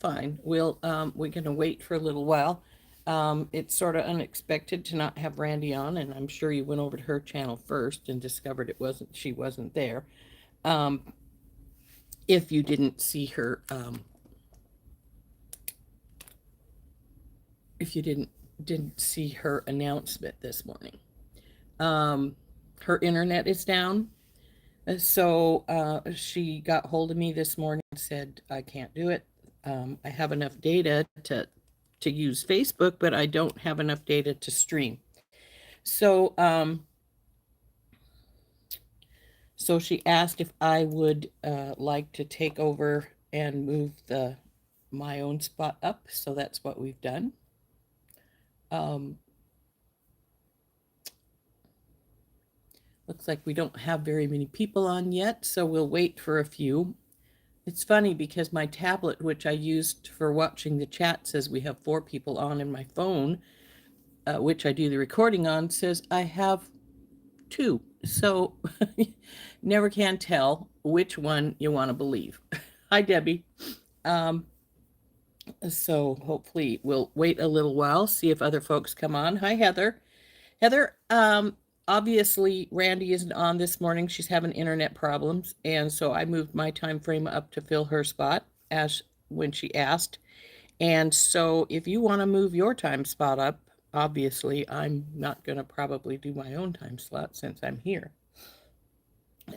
fine. We're gonna wait for a little while. It's sort of unexpected to not have Randy on, and I'm sure you went over to her channel first and discovered she wasn't there. Um, if you didn't see her, if you didn't see her announcement this morning, um, her internet is down. So she got hold of me this morning and said, I can't do it. I have enough data to use Facebook, but I don't have enough data to stream. So so she asked if I would like to take over and move the my own spot up. So that's what we've done. Um, looks like we don't have very many people on yet, so we'll wait for a few. It's funny because my tablet, which I used for watching the chat, says we have 4 people on, and my phone, which I do the recording on, says I have 2. So never can tell which one you want to believe. Hi, Debbie. Um, so hopefully we'll wait a little while, see if other folks come on. Hi, Heather. Heather, obviously Randee isn't on this morning. She's having internet problems, and so I moved my time frame up to fill her spot as when she asked. And so if you want to move your time spot up, obviously I'm not going to probably do my own time slot since I'm here.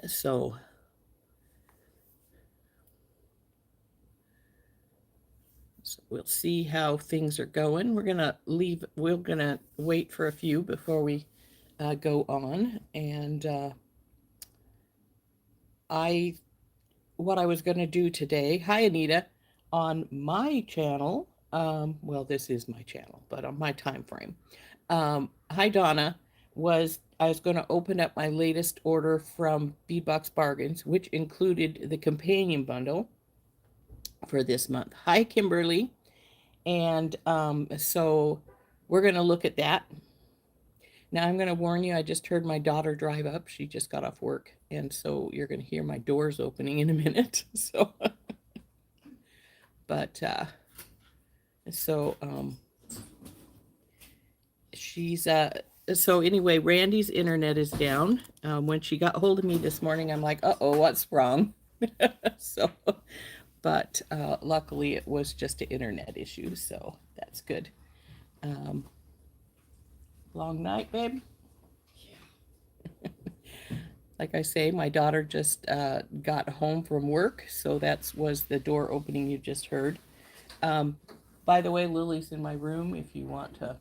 So we'll see how things are going. We're gonna wait for a few before we go on. And I what I was going to do today. Hi, Anita, on my channel. Well, this is my channel, but on my time frame. Hi, Donna. I was going to open up my latest order from Bead Box Bargains, which included the companion bundle for this month. Hi, Kimberly. And so we're going to look at that. Now, I'm going to warn you, I just heard my daughter drive up. She just got off work. And so you're going to hear my doors opening in a minute. So, but, so, she's, so anyway, Randy's internet is down. When she got hold of me this morning, I'm like, uh-oh, what's wrong? So, but luckily it was just an internet issue. So that's good. Um, long night, babe? Like I say, my daughter just got home from work, so that was the door opening you just heard. Um, by the way, Lily's in my room if you want to.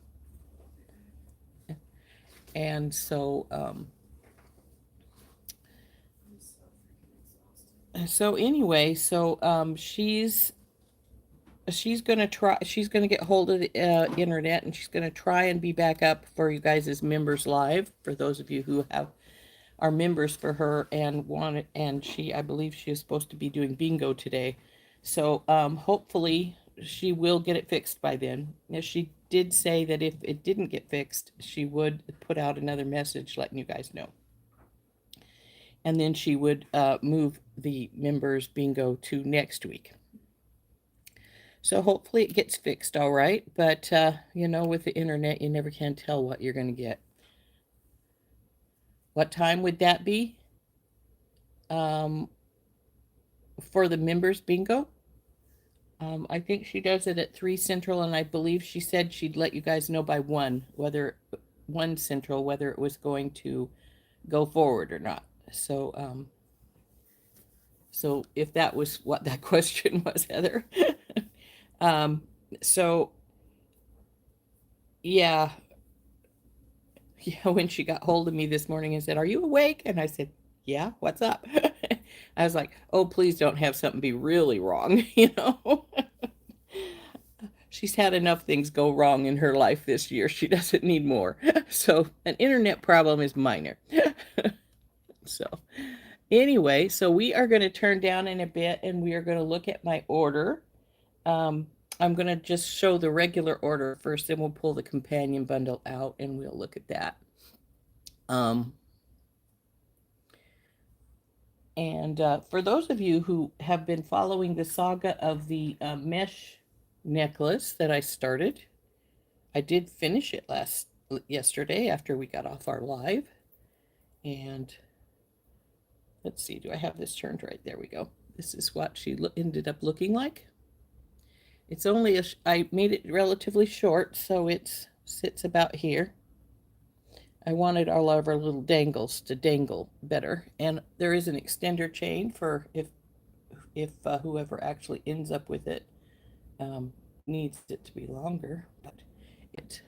And so, so anyway, so she's gonna try. She's gonna get hold of the internet, and she's gonna try and be back up for you guys as members live. For those of you who are members for her and want it, and I believe she is supposed to be doing bingo today. So hopefully she will get it fixed by then. Now, she did say that if it didn't get fixed, she would put out another message letting you guys know. And then she would move the members bingo to next week. So hopefully it gets fixed all right. But, with the internet, you never can tell what you're going to get. What time would that be? For the members bingo? I think she does it at 3 Central, and I believe she said she'd let you guys know by 1 Central, whether it was going to go forward or not. So, so if that was what that question was, Heather. um, so, yeah, when she got hold of me this morning and said, "Are you awake?" And I said, "Yeah, what's up?" I was like, "Oh, please don't have something be really wrong," She's had enough things go wrong in her life this year. She doesn't need more. So an internet problem is minor. So anyway, so we are going to turn down in a bit and we are going to look at my order. I'm going to just show the regular order first, then we'll pull the companion bundle out and we'll look at that. Um, And for those of you who have been following the saga of the mesh necklace that I started, I did finish it yesterday after we got off our live. And let's see, do I have this turned right? There we go. This is what she ended up looking like. It's only I made it relatively short, so it sits about here. I wanted all of our little dangles to dangle better, and there is an extender chain for if whoever actually ends up with it needs it to be longer. But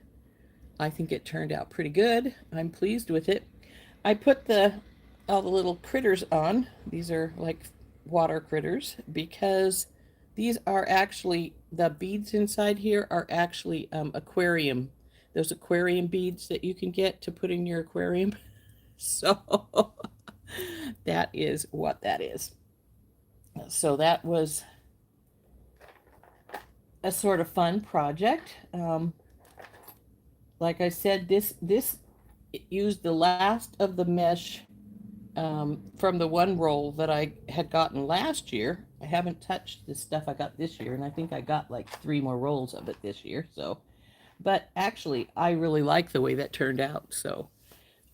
I think it turned out pretty good. I'm pleased with it. I put all the little critters on. These are like water critters because these are actually, the beads inside here are actually aquarium. Those aquarium beads that you can get to put in your aquarium. So that is what that is. So that was a sort of fun project. Like I said, this used the last of the mesh from the one roll that I had gotten last year. I haven't touched the stuff I got this year, and I think I got like 3 more rolls of it this year. So, but actually, I really like the way that turned out. So,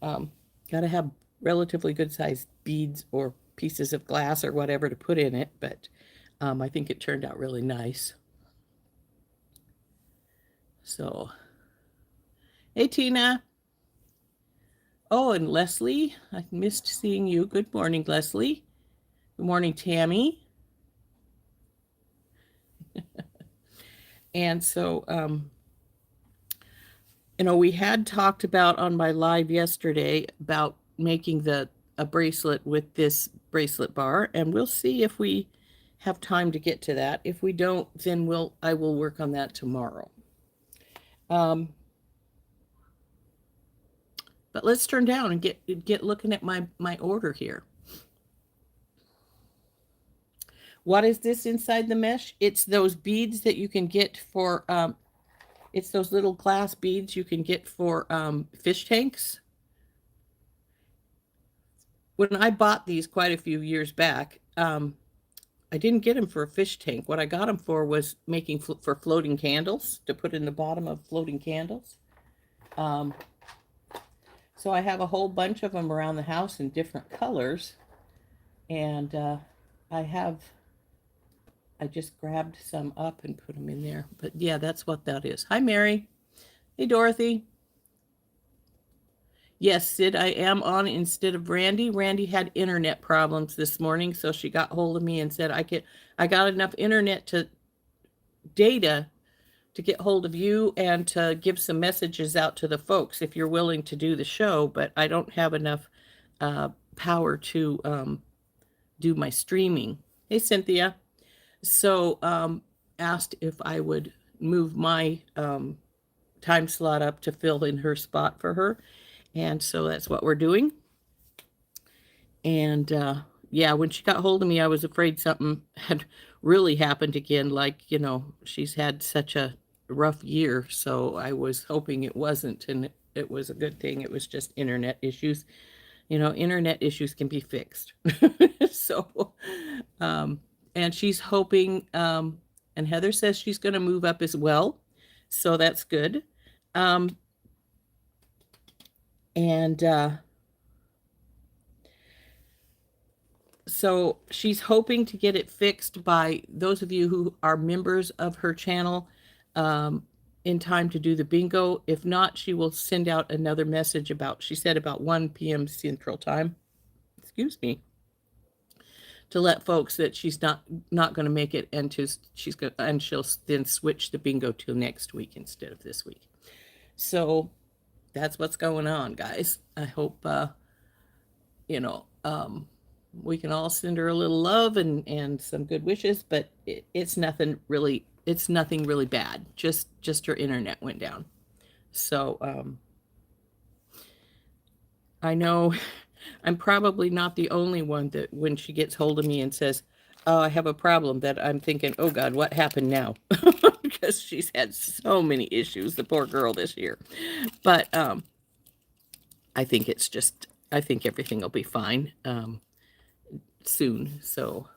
got to have relatively good sized beads or pieces of glass or whatever to put in it. But I think it turned out really nice. So, hey Tina. Oh, and Leslie, I missed seeing you. Good morning, Leslie. Good morning, Tammy. And so, we had talked about on my live yesterday about making a bracelet with this bracelet bar, and we'll see if we have time to get to that. If we don't, then I will work on that tomorrow. But let's turn down and get looking at my order here. What is this inside the mesh? It's those beads that you can get for, it's those little glass beads you can get for fish tanks. When I bought these quite a few years back, I didn't get them for a fish tank. What I got them for was making for floating candles, to put in the bottom of floating candles. So I have a whole bunch of them around the house in different colors. And I just grabbed some up and put them in there. But yeah, that's what that is. Hi, Mary. Hey, Dorothy. Yes, Sid, I am on instead of Randee. Randee had internet problems this morning, so she got hold of me and said, I got enough internet data to get hold of you and to give some messages out to the folks if you're willing to do the show, but I don't have enough power to do my streaming. Hey, Cynthia. So asked if I would move my time slot up to fill in her spot for her. And so that's what we're doing. And yeah, when she got hold of me, I was afraid something had really happened again. Like, she's had such a rough year. So I was hoping it wasn't. And it was a good thing. It was just internet issues. Internet issues can be fixed. So, and she's hoping, and Heather says she's going to move up as well. So that's good. So she's hoping to get it fixed by those of you who are members of her channel in time to do the bingo. If not, she will send out another message she said about 1 p.m. Central Time. Excuse me. To let folks that she's not going to make it, and she'll then switch the bingo to next week instead of this week. So that's what's going on, guys. I hope we can all send her a little love and some good wishes, but it's nothing really bad. Just her internet went down. So I know I'm probably not the only one that when she gets hold of me and says, oh, I have a problem, that I'm thinking, oh God, what happened now? Because she's had so many issues, the poor girl, this year. But I think everything will be fine. soon. So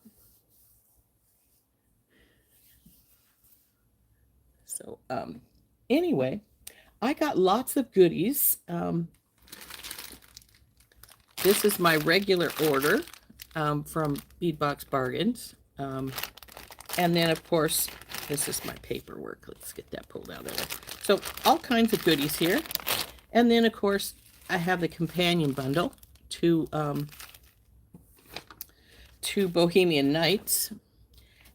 anyway, I got lots of goodies. This is my regular order from Bead Box Bargains. And then, of course, this is my paperwork. Let's get that pulled out of there. So all kinds of goodies here. And then, of course, I have the companion bundle to Bohemian Nights.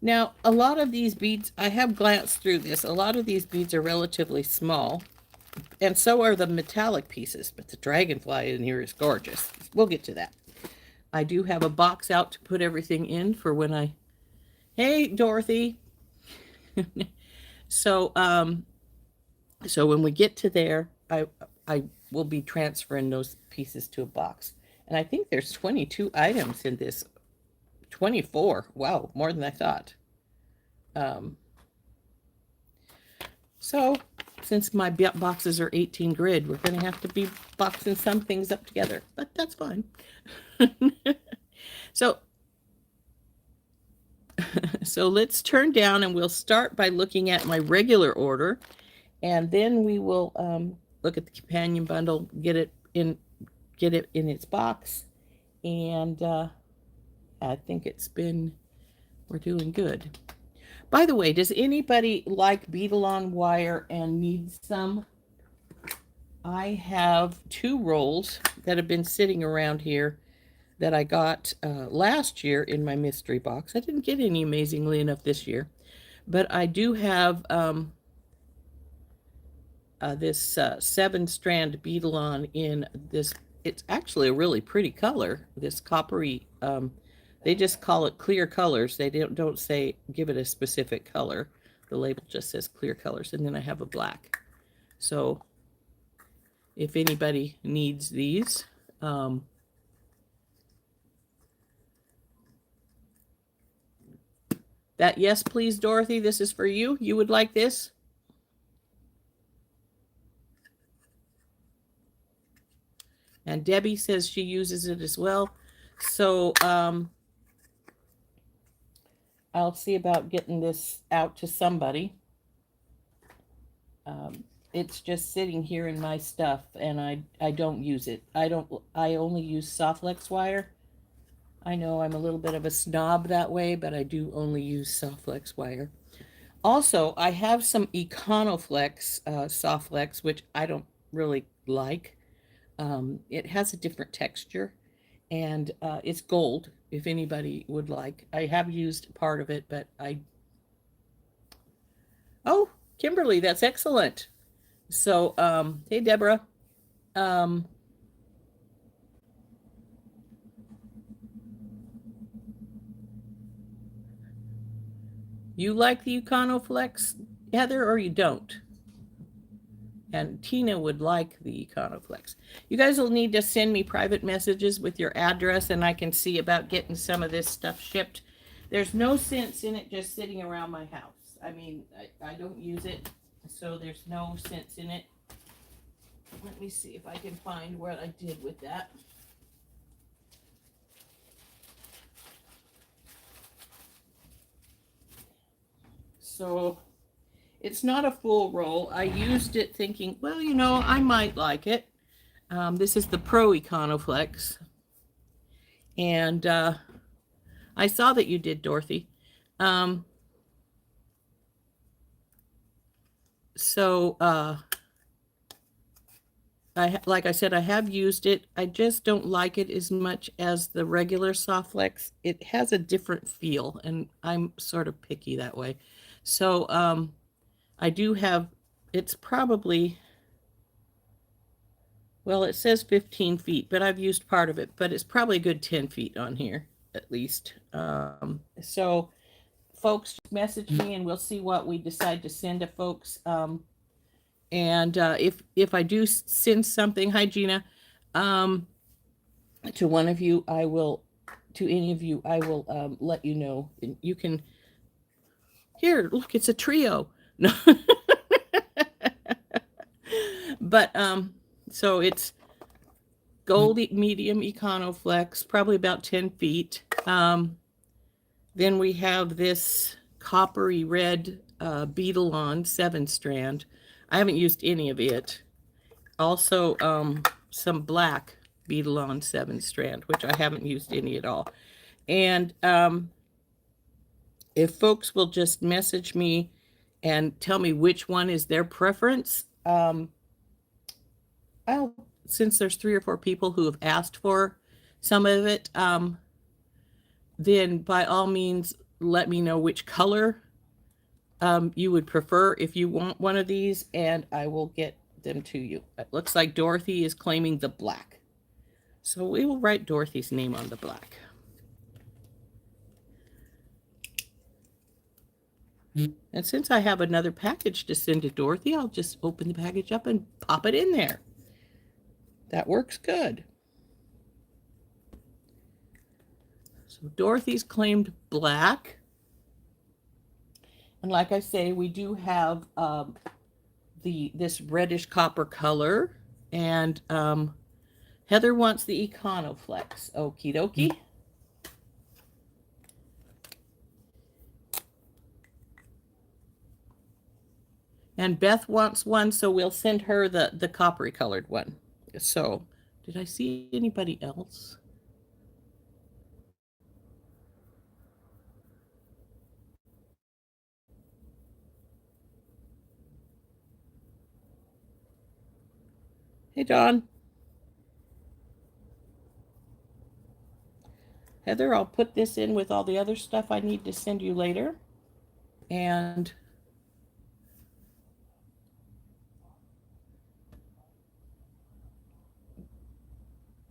Now, a lot of these beads, I have glanced through this. A lot of these beads are relatively small. And so are the metallic pieces. But the dragonfly in here is gorgeous. We'll get to that. I do have a box out to put everything in for when I... Hey, Dorothy. So when we get to there, I will be transferring those pieces to a box. And I think there's 22 items in this. 24. Wow, more than I thought. So since my boxes are 18 grid, we're going to have to be boxing some things up together. But that's fine. So let's turn down and we'll start by looking at my regular order, and then we will look at the companion bundle, get it in its box, and I think we're doing good. By the way, does anybody like beadle-on wire and need some? I have 2 rolls that have been sitting around here that I got last year in my mystery box. I didn't get any amazingly enough this year, but I do have this 7-strand beadle-on in this. It's actually a really pretty color, this coppery. They just call it clear colors. They don't say give it a specific color. The label just says clear colors. And then I have a black. So if anybody needs these, that yes, please, Dorothy, this is for you. You would like this? And Debbie says she uses it as well. So I'll see about getting this out to somebody. It's just sitting here in my stuff, and I don't use it. I only use Softlex wire. I know I'm a little bit of a snob that way, but I do only use Softlex wire. Also, I have some Econoflex Softlex, which I don't really like. It has a different texture, and it's gold, if anybody would like. I have used part of it, but Oh, Kimberly, that's excellent. So, hey, Deborah. You like the Econoflex, Heather, or you don't? And Tina would like the Econoflex. You guys will need to send me private messages with your address, and I can see about getting some of this stuff shipped. There's no sense in it just sitting around my house. I mean, I don't use it, so there's no sense in it. Let me see if I can find what I did with that. So it's not a full roll. I used it thinking, well, you know, I might like it. This is the Pro Econoflex. And I saw that you did, Dorothy. Like I said, I have used it. I just don't like it as much as the regular Softlex. It has a different feel, and I'm sort of picky that way. So I do have, it's probably, well, it says 15 feet, but I've used part of it, but it's probably a good 10 feet on here, at least. So folks, just message me and we'll see what we decide to send to folks. And if I do send something, hi Gina, to one of you, I will, to any of you, I will let you know. And you can, here, look, it's a trio. No. But so it's gold medium Econoflex, probably about 10 feet. Then we have this coppery red Beadalon 7-strand. I haven't used any of it. Also, some black Beadalon 7-strand, which I haven't used any at all. And if folks will just message me and tell me which one is their preference, since there's 3 or 4 people who have asked for some of it, then by all means, let me know which color you would prefer if you want one of these, and I will get them to you. It looks like Dorothy is claiming the black. So we will write Dorothy's name on the black. And since I have another package to send to Dorothy, I'll just open the package up and pop it in there. That works good. So Dorothy's claimed black. And like I say, we do have this reddish copper color. And Heather wants the Econoflex. Okie dokie. And Beth wants one, so we'll send her the coppery colored one. So, did I see anybody else? Hey, Dawn. Heather, I'll put this in with all the other stuff I need to send you later. And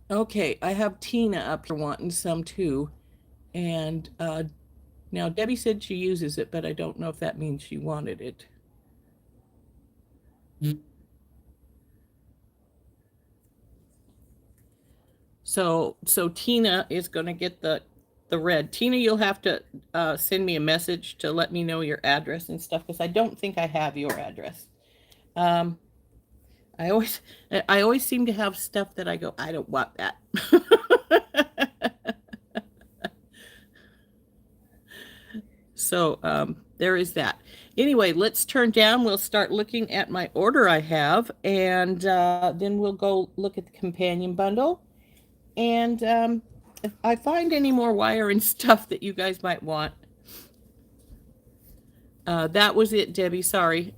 okay, I have Tina up here wanting some too. And now Debbie said she uses it, but I don't know if that means she wanted it. So Tina is going to get the red. Tina, you'll have to send me a message to let me know your address and stuff, because I don't think I have your address. I always seem to have stuff that I go, I don't want that. So there is that. Anyway, let's turn down. We'll start looking at my order I have, and then we'll go look at the companion bundle. And if I find any more wire and stuff that you guys might want. That was it, Debbie. Sorry.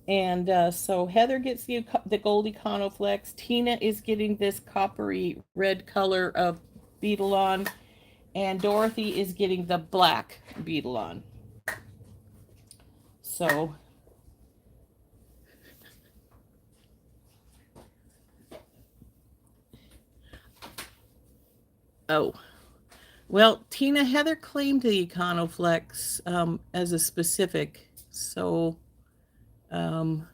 And so Heather gets the gold Econoflex. Tina is getting this coppery red color of Beadalon. And Dorothy is getting the black Beadalon. So well, Tina, Heather claimed the Econoflex as a specific. So and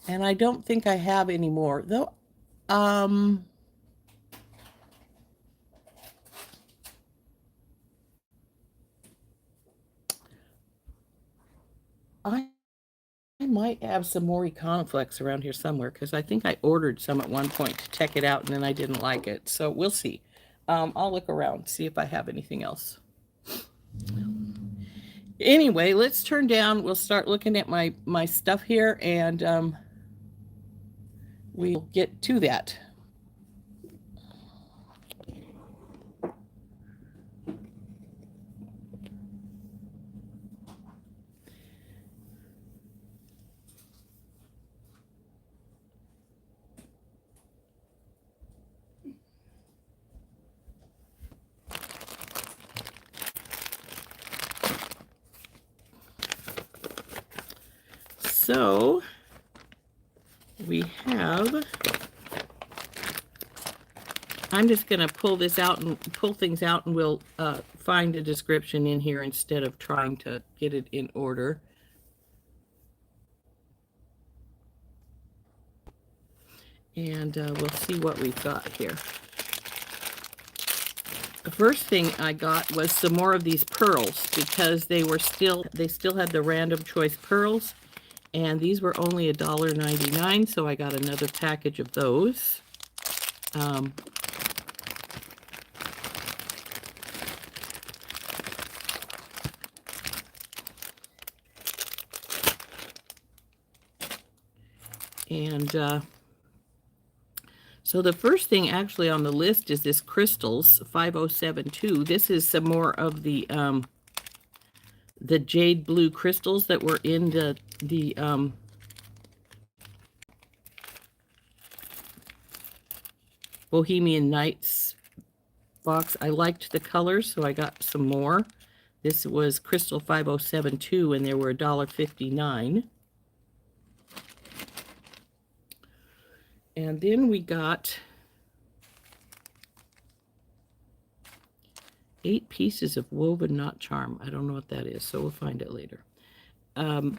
I don't think I have any more, though. I might have some more Econoflex around here somewhere, because I think I ordered some at one point to check it out, and then I didn't like it. So we'll see. I'll look around, see if I have anything else. Anyway, let's turn down. We'll start looking at my stuff here, and we'll get to that. So we have, I'm just going to pull this out and pull things out, and we'll find a description in here instead of trying to get it in order. And we'll see what we've got here. The first thing I got was some more of these pearls, because they still had the random choice pearls, and these were only $1.99, so I got another package of those. Um, so the first thing actually on the list is this Crystals 5072. This is some more of the jade blue crystals that were in the Bohemian Nights box. I liked the colors, so I got some more. This was Crystal 5072, and they were $1.59. And then we got 8 pieces of woven knot charm. I don't know what that is, so we'll find it later. Oh,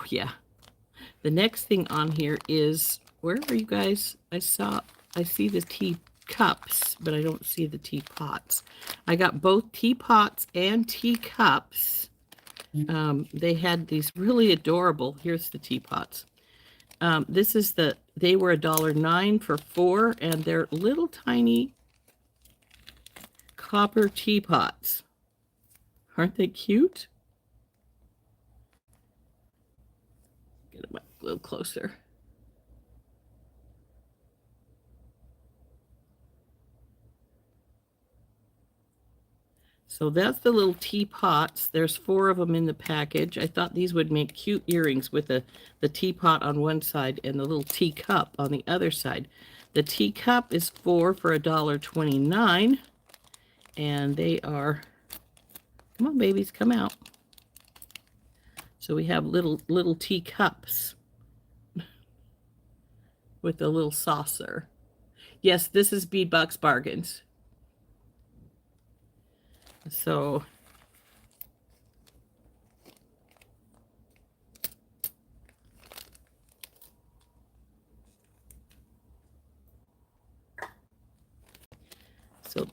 yeah. The next thing on here is, where are you guys? I see the teacups, but I don't see the teapots. I got both teapots and teacups. They had these really adorable, here's the teapots. This is they were $1.09 for 4, and they're little tiny copper teapots. Aren't they cute? Get them up a little closer. So that's the little teapots. There's 4 of them in the package. I thought these would make cute earrings with the teapot on one side and the little teacup on the other side. The teacup is 4 for $1.29, and they are, come on babies, come out. So we have little teacups with a little saucer. Yes, this is Bead Box Bargains. So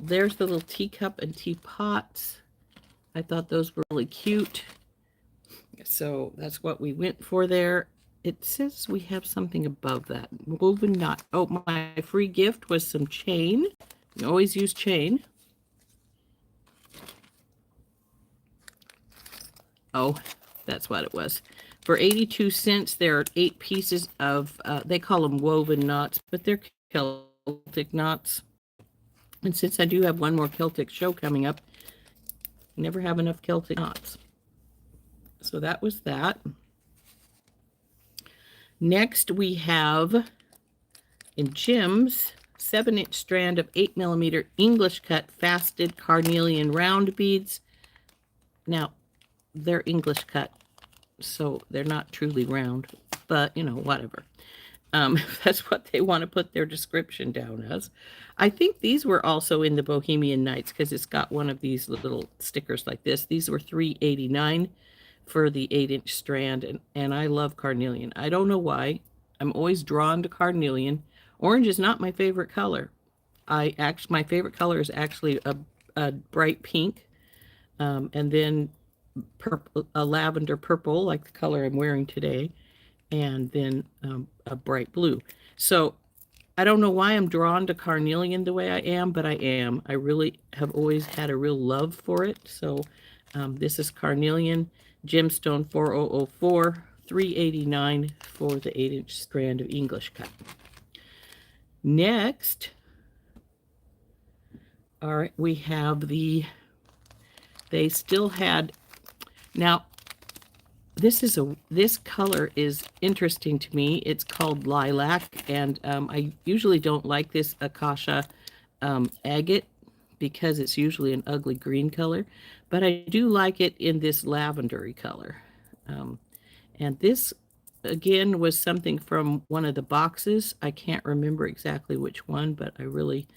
there's the little teacup and teapots. I thought those were really cute. So that's what we went for there. It says we have something above that. Woven knot. Oh, my free gift was some chain. You always use chain. Oh, that's what it was. For 82 cents, there are 8 pieces of, they call them woven knots, but they're Celtic knots. And since I do have one more Celtic show coming up, I never have enough Celtic knots. So that was that. Next, we have, in gems, 7-inch strand of 8mm English cut fasted carnelian round beads. Now, they're English cut, so they're not truly round, but, you know, whatever. That's what they want to put their description down as. I think these were also in the Bohemian Nights because it's got one of these little stickers like this. These were $3.89 for the 8-inch strand, and I love carnelian. I don't know why. I'm always drawn to carnelian. Orange is not my favorite color. My favorite color is actually a bright pink, and then purple, a lavender purple, like the color I'm wearing today, and then a bright blue. So I don't know why I'm drawn to carnelian the way I am, but I am. I really have always had a real love for it. So this is carnelian gemstone 4004, $3.89 for the 8-inch strand of English cut. Next, all right, we have they still had, now this color is interesting to me. It's called lilac, and I usually don't like this acacia agate because it's usually an ugly green color, but I do like it in this lavendery color. And this, again, was something from one of the boxes. I can't remember exactly which one, but I really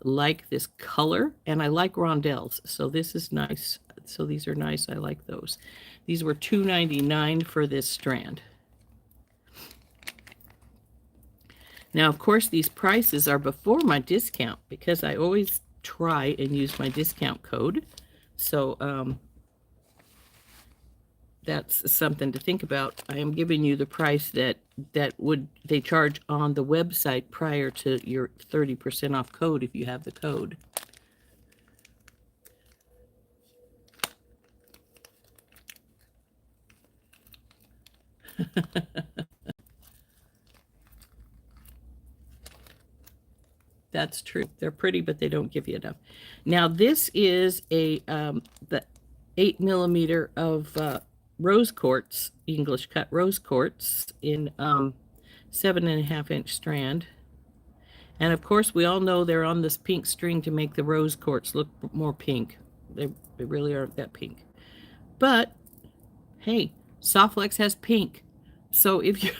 like this color, and I like rondelles, so this is nice. So these are nice. I like those. These were $2.99 for this strand. Now, of course, these prices are before my discount because I always try and use my discount code. So that's something to think about. I am giving you the price that they charge on the website prior to your 30% off code if you have the code. That's true. They're pretty, but they don't give you enough. Now this is the 8mm of rose quartz, English cut rose quartz in 7.5-inch strand. And of course, we all know they're on this pink string to make the rose quartz look more pink. They really aren't that pink. But hey, Softlex has pink. So if you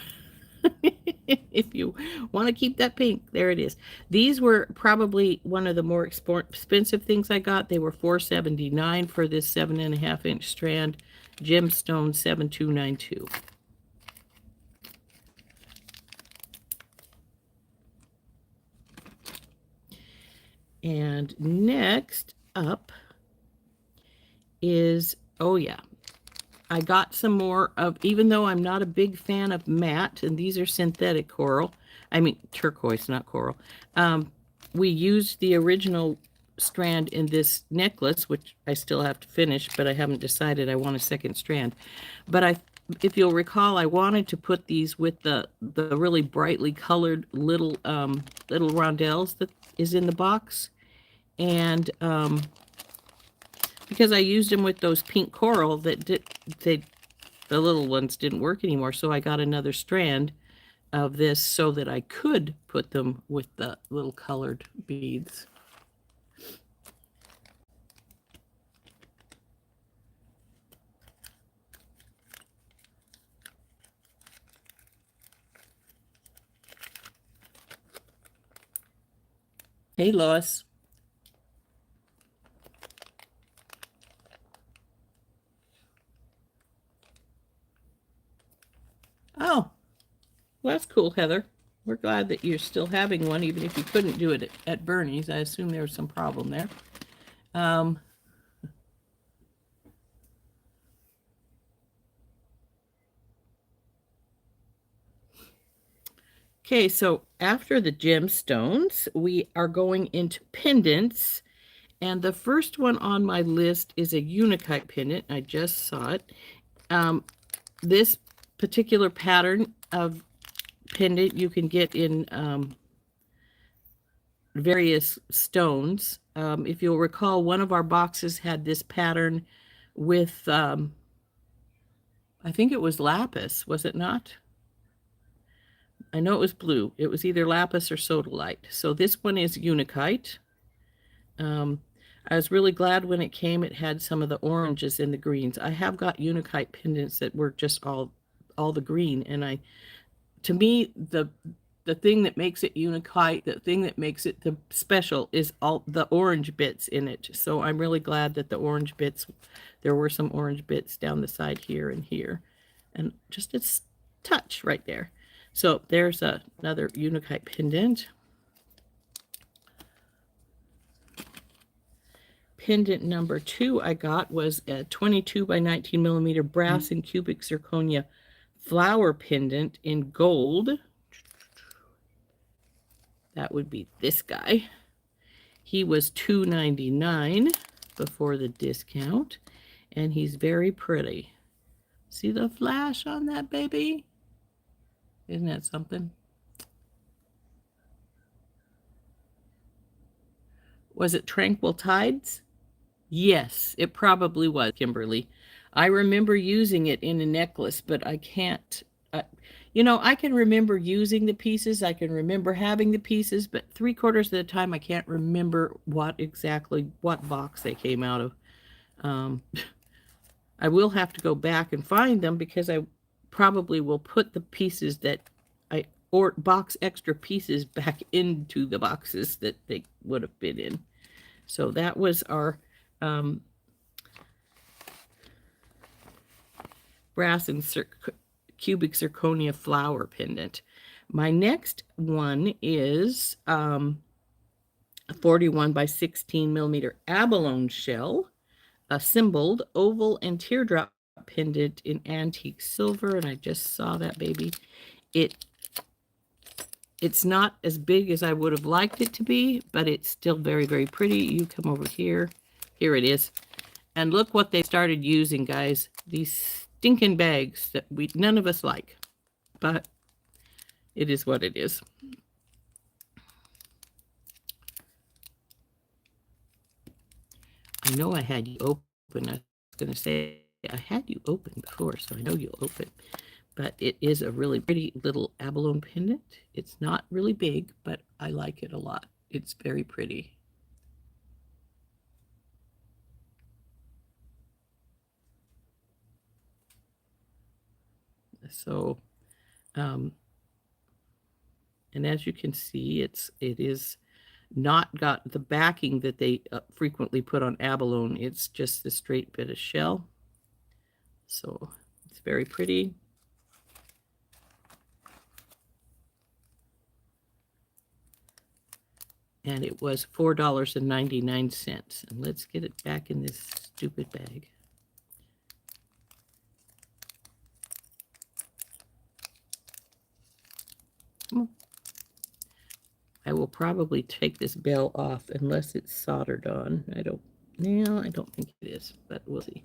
if you want to keep that pink, there it is. These were probably one of the more expensive things I got. They were $4.79 for this 7.5-inch strand gemstone 7292. And next up is, oh yeah, I got some more of, even though I'm not a big fan of matte, and these are synthetic coral, I mean turquoise, not coral. We used the original strand in this necklace, which I still have to finish, but I haven't decided I want a second strand. But if you'll recall, I wanted to put these with the really brightly colored little rondelles that is in the box. And because I used them with those pink coral the little ones didn't work anymore, so I got another strand of this so that I could put them with the little colored beads. Hey, Lois. Oh, well, that's cool, Heather. We're glad that you're still having one, even if you couldn't do it at Bernie's. I assume there was some problem there. Okay, so after the gemstones, we are going into pendants. And the first one on my list is a Unakite pendant. I just saw it. This particular pattern of pendant you can get in various stones. If you'll recall, one of our boxes had this pattern with, I think it was lapis, was it not? I know it was blue. It was either lapis or sodalite. So this one is Unakite. I was really glad when it came, it had some of the oranges and the greens. I have got Unakite pendants that were just all the green. And to me, the thing that makes it Unakite, the thing that makes it the special is all the orange bits in it. So I'm really glad that the orange bits, there were some orange bits down the side here and here. And just a touch right there. So there's another Unakite pendant. Pendant number 2 I got was a 22 by 19mm brass and cubic zirconia flower pendant in gold. That would be this guy. He was $2.99 before the discount, and he's very pretty. See the flash on that baby? Isn't that something? Was it Tranquil Tides? Yes, it probably was, Kimberly. I remember using it in a necklace, but I can't, I can remember using the pieces. I can remember having the pieces, but 3/4 of the time I can't remember what box they came out of. I will have to go back and find them because I probably will put the pieces that or box extra pieces back into the boxes that they would have been in. So that was our brass and cubic zirconia flower pendant. My next one is a 41 by 16mm abalone shell, a symboled oval and teardrop pendant in antique silver, and I just saw that baby. It's not as big as I would have liked it to be, but it's still very, very pretty. You come over here. Here it is. And look what they started using, guys. These stinking bags that none of us like. But it is what it is. I know I had you open. I was going to say I had you open before, so I know you'll open. But it is a really pretty little abalone pendant. It's not really big, but I like it a lot. It's very pretty. So, and as you can see, it is not got the backing that they frequently put on abalone. It's just the straight bit of shell. So it's very pretty. And it was $4.99. And let's get it back in this stupid bag. I will probably take this bell off unless it's soldered on. I don't think it is, but we'll see.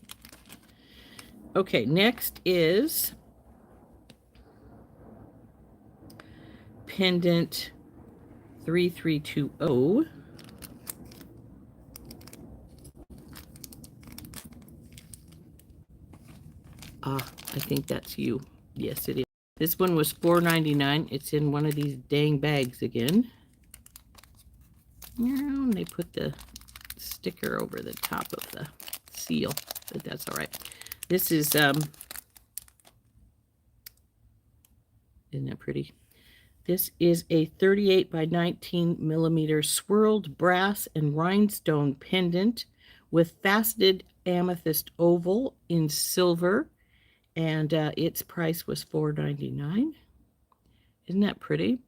Okay, next is pendant 3320. I think that's you. Yes, it is. This one was $4.99. It's in one of these dang bags again. And they put the sticker over the top of the seal, but that's all right. This is, isn't that pretty? This is a 38 by 19 millimeter swirled brass and rhinestone pendant with faceted amethyst oval in silver, and its price was $4.99. Isn't that pretty?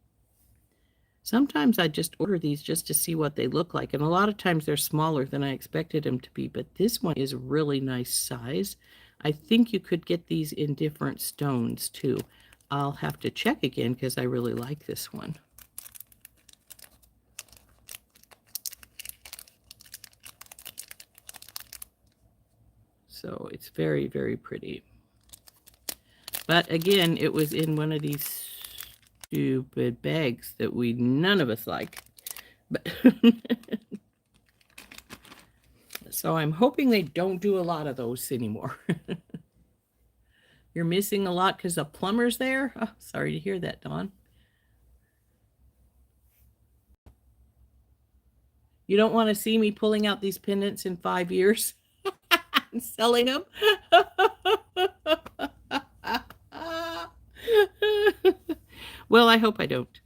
Sometimes I just order these just to see what they look like, and a lot of times they're smaller than I expected them to be, but this one is really nice size. I think you could get these in different stones too. I'll have to check again because I really like this one. So it's very, very pretty. But again, it was in one of these stupid bags that none of us like. But so I'm hoping they don't do a lot of those anymore. You're missing a lot because the plumber's there? Oh, sorry to hear that, Dawn. You don't want to see me pulling out these pendants in 5 years and selling them? Well, I hope I don't.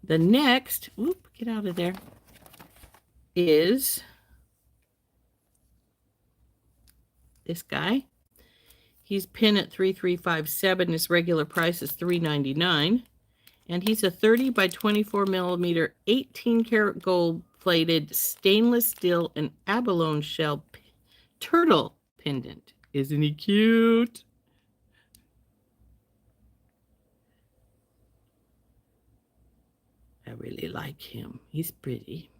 The next, get out of there, is this guy. He's pin at 3357. His regular price is $3.99. And he's a 30 by 24 millimeter, 18 karat gold plated stainless steel and abalone shell turtle pendant. Isn't he cute? I really like him. He's pretty.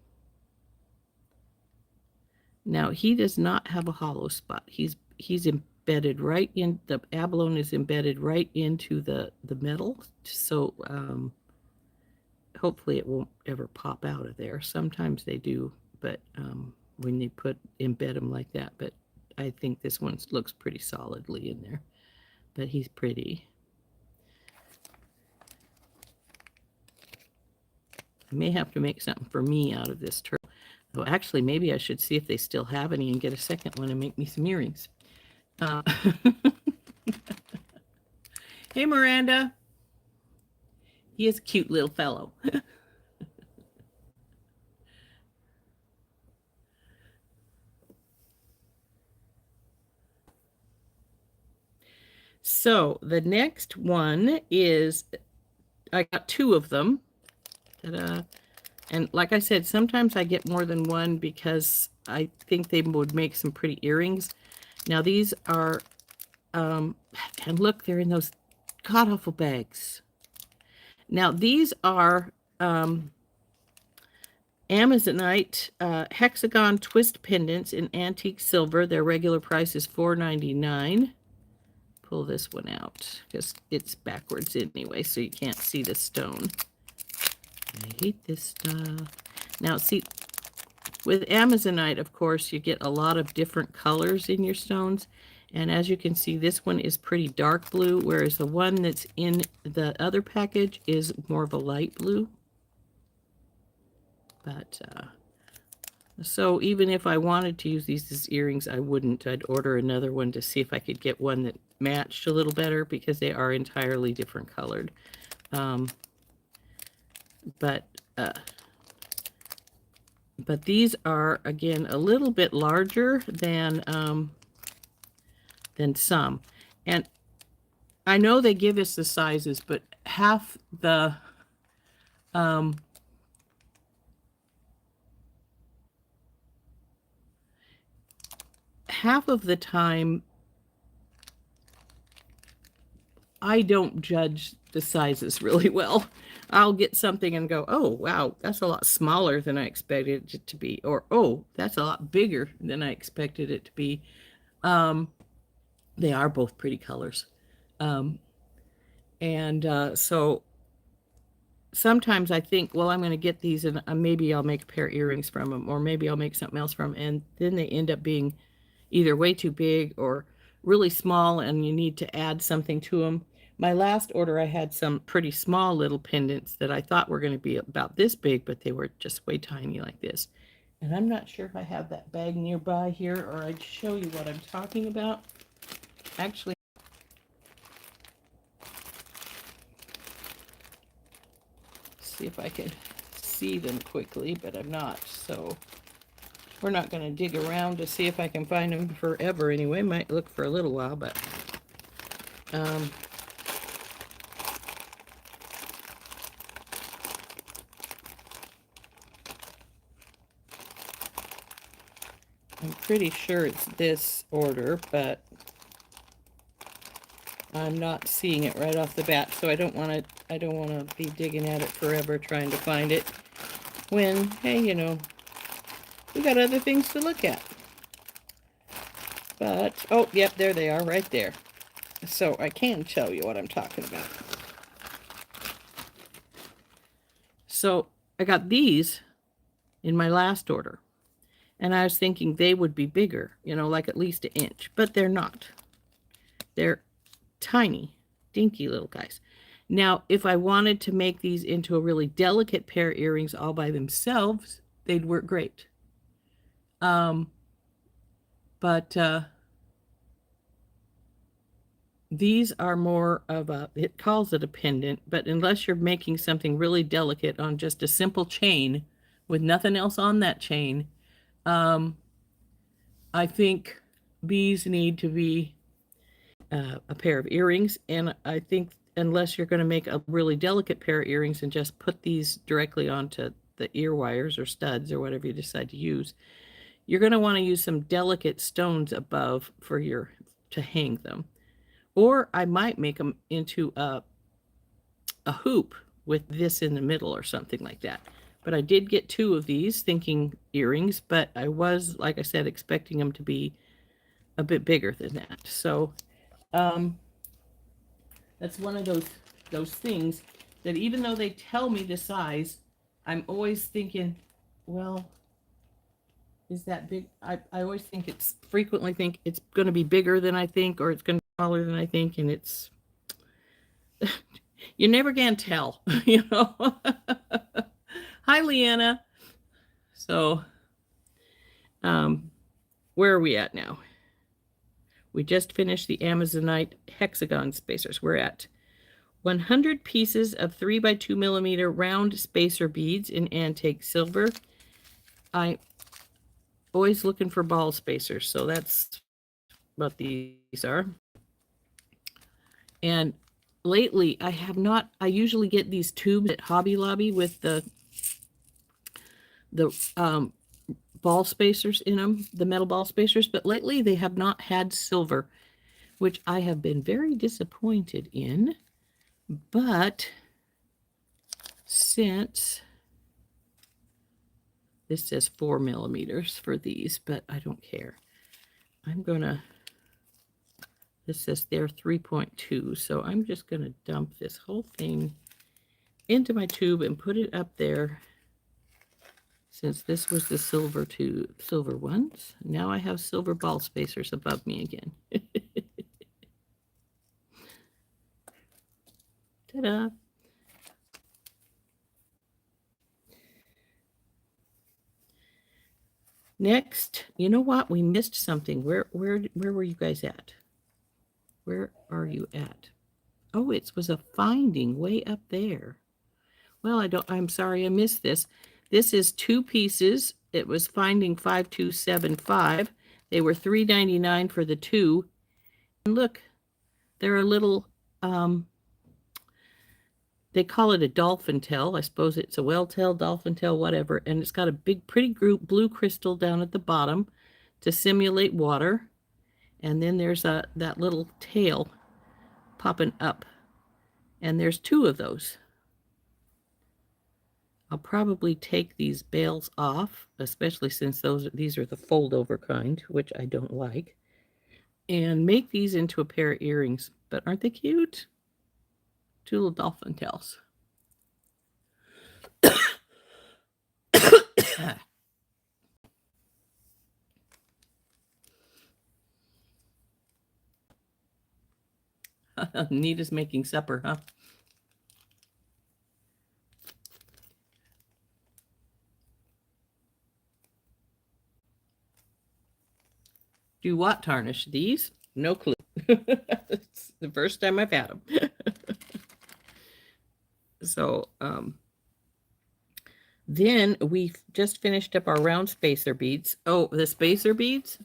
Now, he does not have a hollow spot. He's embedded right in, the abalone is embedded right into the metal. So hopefully it won't ever pop out of there. Sometimes they do, but when they embed them like that. But I think this one looks pretty solidly in there. But he's pretty. I may have to make something for me out of this turtle. Oh, actually, maybe I should see if they still have any and get a second one and make me some earrings. Hey, Miranda. He is a cute little fellow. So the next one is, I got two of them. Ta-da. And like I said, sometimes I get more than one because I think they would make some pretty earrings. Now these are, and look, they're in those god-awful bags. Now these are Amazonite hexagon twist pendants in antique silver. Their regular price is $4.99. Pull this one out because it's backwards anyway, so you can't see the stone. I hate this stuff. Now, see, with Amazonite, of course, you get a lot of different colors in your stones. And as you can see, this one is pretty dark blue, whereas the one that's in the other package is more of a light blue. But, so even if I wanted to use these as earrings, I wouldn't. I'd order another one to see if I could get one that matched a little better because they are entirely different colored. But these are, again, a little bit larger than some. And I know they give us the sizes, but half the half of the time I don't judge the sizes really well. I'll get something and go, oh, wow, that's a lot smaller than I expected it to be. Or, oh, that's a lot bigger than I expected it to be. They are both pretty colors. So sometimes I think, well, I'm going to get these and maybe I'll make a pair of earrings from them, or maybe I'll make something else from them. And then they end up being either way too big or really small and you need to add something to them. My last order, I had some pretty small little pendants that I thought were going to be about this big, but they were just way tiny like this. And I'm not sure if I have that bag nearby here or I'd show you what I'm talking about. Actually, see if I can see them quickly, but I'm not. So we're not going to dig around to see if I can find them forever anyway. Might look for a little while, but I'm pretty sure it's this order, but I'm not seeing it right off the bat, so I don't want to be digging at it forever trying to find it when, hey, you know, we got other things to look at. But, oh, yep, there they are right there. So I can tell you what I'm talking about. So I got these in my last order. And I was thinking they would be bigger, you know, like at least an inch. But they're not. They're tiny, dinky little guys. Now, if I wanted to make these into a really delicate pair of earrings all by themselves, they'd work great. These are more of a, it calls it a pendant, but unless you're making something really delicate on just a simple chain with nothing else on that chain, I think these need to be a pair of earrings. And I think unless you're going to make a really delicate pair of earrings and just put these directly onto the ear wires or studs or whatever you decide to use, you're going to want to use some delicate stones above for to hang them. Or I might make them into a hoop with this in the middle or something like that. But I did get 2 of these thinking earrings, but I was, like I said, expecting them to be a bit bigger than that. So that's one of those things that even though they tell me the size, I'm always thinking, well, is that big? I always think frequently think it's going to be bigger than I think, or it's going to be smaller than I think, and it's, you never can tell, you know. Hi, Leanna. So, where are we at now? We just finished the Amazonite hexagon spacers. We're at 100 pieces of 3x2 millimeter round spacer beads in antique silver. I always looking for ball spacers, so that's what these are. And lately I have not, I usually get these tubes at Hobby Lobby with the the ball spacers in them, the metal ball spacers, but lately they have not had silver, which I have been very disappointed in. But since this says 4 millimeters for these, but I don't care. I'm gonna, this says they're 3.2, so I'm just gonna dump this whole thing into my tube and put it up there. Since this was the silver ones, now I have silver ball spacers above me again. Ta-da! Next, you know what? We missed something. Where were you guys at? Where are you at? Oh, it was a finding way up there. Well, I'm sorry I missed this. This is 2 pieces. It was finding 5275. They were $3.99 for the 2. And look, they're a little, they call it a dolphin tail. I suppose it's a whale tail, dolphin tail, whatever. And it's got a big, pretty blue crystal down at the bottom to simulate water. And then there's that little tail popping up. And there's 2 of those. I'll probably take these bails off, especially since these are the fold over kind, which I don't like, and make these into a pair of earrings. But aren't they cute? 2 little dolphin tails. Nita's making supper, huh? Do what tarnish? These? No clue. It's the first time I've had them. So, then we just finished up our round spacer beads. Oh, the spacer beads?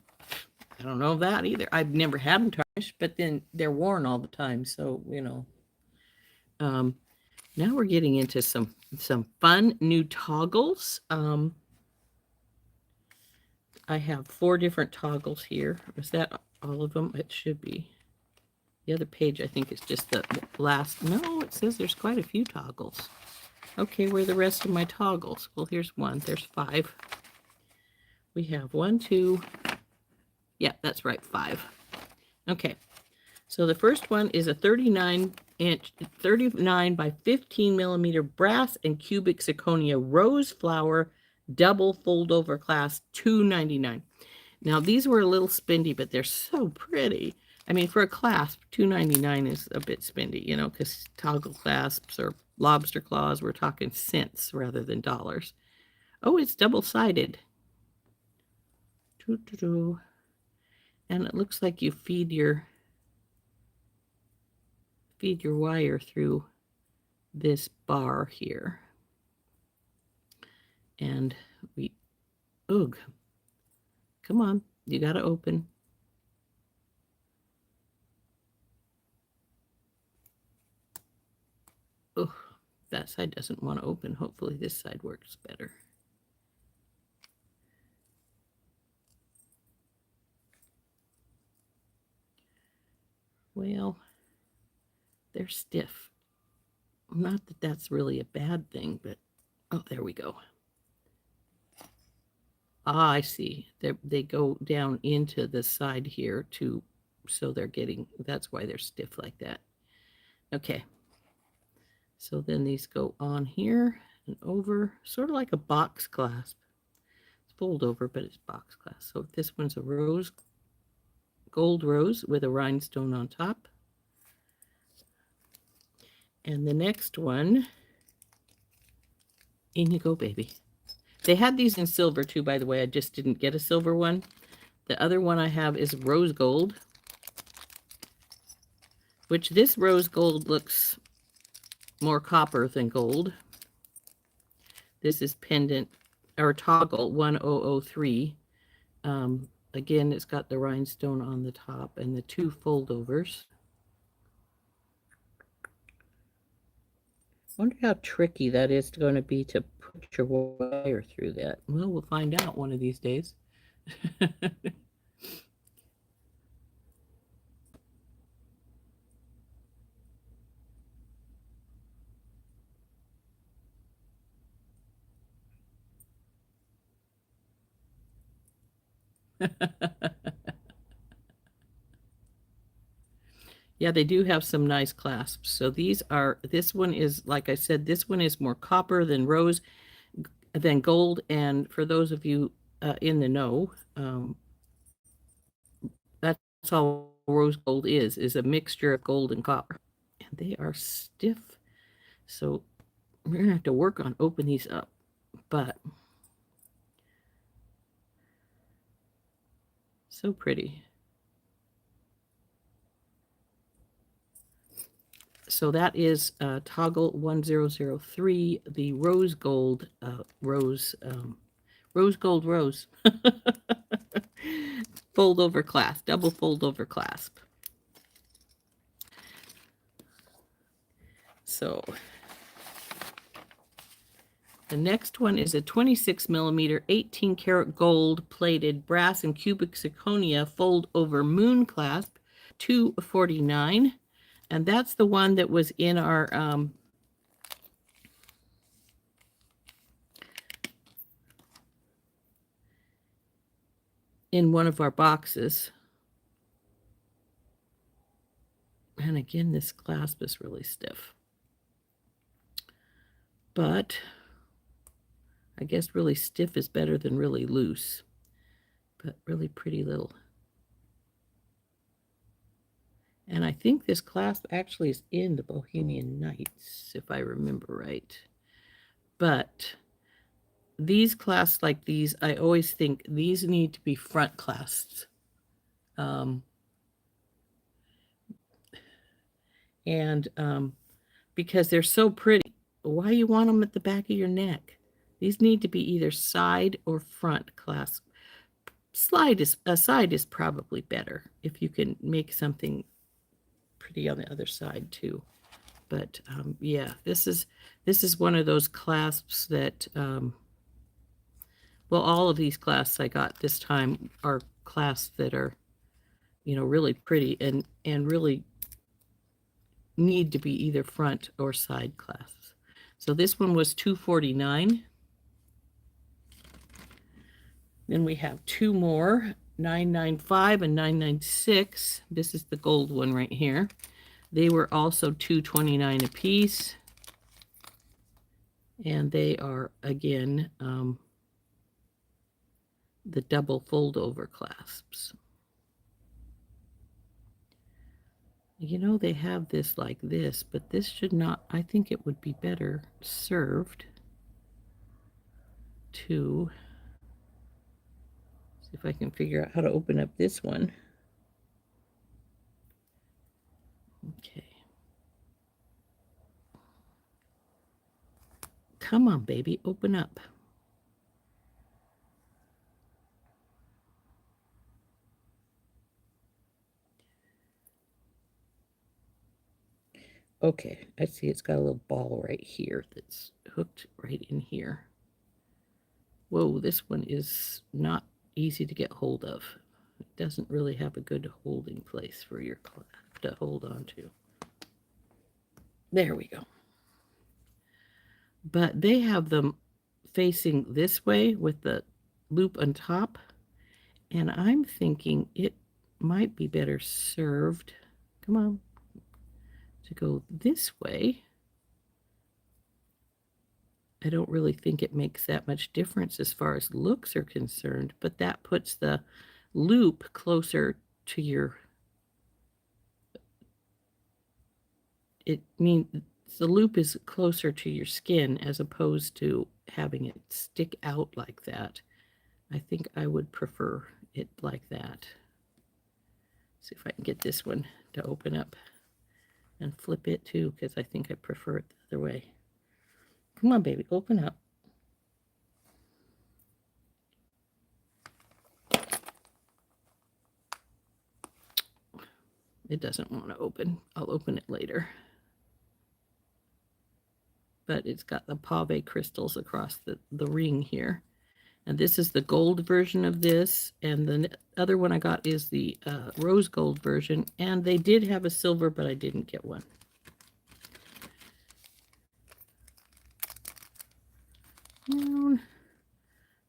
I don't know that either. I've never had them tarnished, but then they're worn all the time. So, you know. Now we're getting into some fun new toggles. I have 4 different toggles here. Is that all of them? It should be. The other page, I think, is just the last. No, it says there's quite a few toggles. Okay, where are the rest of my toggles? Well, here's one. There's 5. We have 1, 2. Yeah, that's right, 5. Okay, so the first one is a 39 by 15 millimeter brass and cubic zirconia rose flower double fold over clasp, $2.99. Now these were a little spendy, but they're so pretty. I mean, for a clasp, $2.99 is a bit spendy, you know, because toggle clasps or lobster claws, we're talking cents rather than dollars. Oh, it's double-sided. And it looks like you feed your wire through this bar here. And ugh, come on, you got to open. Oh, that side doesn't want to open. Hopefully this side works better. Well, they're stiff. Not that that's really a bad thing, but oh, there we go. Ah, I see. They go down into the side here so they're getting, that's why they're stiff like that. Okay. So then these go on here and over, sort of like a box clasp. It's fold over, but it's box clasp. So this one's a gold rose with a rhinestone on top. And the next one, in you go, baby. They had these in silver too, by the way. I just didn't get a silver one. The other one I have is rose gold, which this rose gold looks more copper than gold. This is pendant or toggle 1003. Again, it's got the rhinestone on the top and the 2 foldovers. Wonder how tricky that is going to be to put your wire through that. Well, we'll find out one of these days. Yeah, they do have some nice clasps. So this one is, like I said, this one is more copper than rose, than gold. And for those of you in the know, that's all rose gold is a mixture of gold and copper. And they are stiff. So we're going to have to work on opening these up. But so pretty. So that is toggle 1003, the rose gold rose fold over clasp, double fold over clasp. So the next one is a 26 millimeter, 18 karat gold plated brass and cubic zirconia fold over moon clasp, $249. And that's the one that was in our in one of our boxes. And again, this clasp is really stiff. But I guess really stiff is better than really loose. But really pretty little. And I think this clasp actually is in the Bohemian Nights, if I remember right. But these clasps like these, I always think these need to be front clasps. Because they're so pretty, why you want them at the back of your neck? These need to be either side or front clasp. Side is probably better if you can make something pretty on the other side too. But yeah, this is one of those clasps that well, all of these clasps I got this time are clasps that are, really pretty and really need to be either front or side clasps. So this one was $249. Then we have two more, $995 and $996. This is the gold one right here. They were also $229 a piece. And they are, again, the double fold-over clasps. They have this like this, but this should not, I think it would be better served to, see if I can figure out how to open up this one. Okay. Come on, baby, open up. Okay, I see it's got a little ball right here that's hooked right in here. Whoa, this one is not easy to get hold of. It doesn't really have a good holding place for your clasp to hold on to. There we go. But they have them facing this way with the loop on top. And I'm thinking it might be better served, come on, to go this way. I don't really think it makes that much difference as far as looks are concerned, but that puts the loop closer to your, it means the loop is closer to your skin as opposed to having it stick out like that. I think I would prefer it like that. See if I can get this one to open up and flip it too, because I think I prefer it the other way. Come on, baby, open up. It doesn't want to open. I'll open it later. but it's got the pave crystals across the ring here. And this is the gold version of this, and the other one I got is the rose gold version, and they did have a silver, but I didn't get one.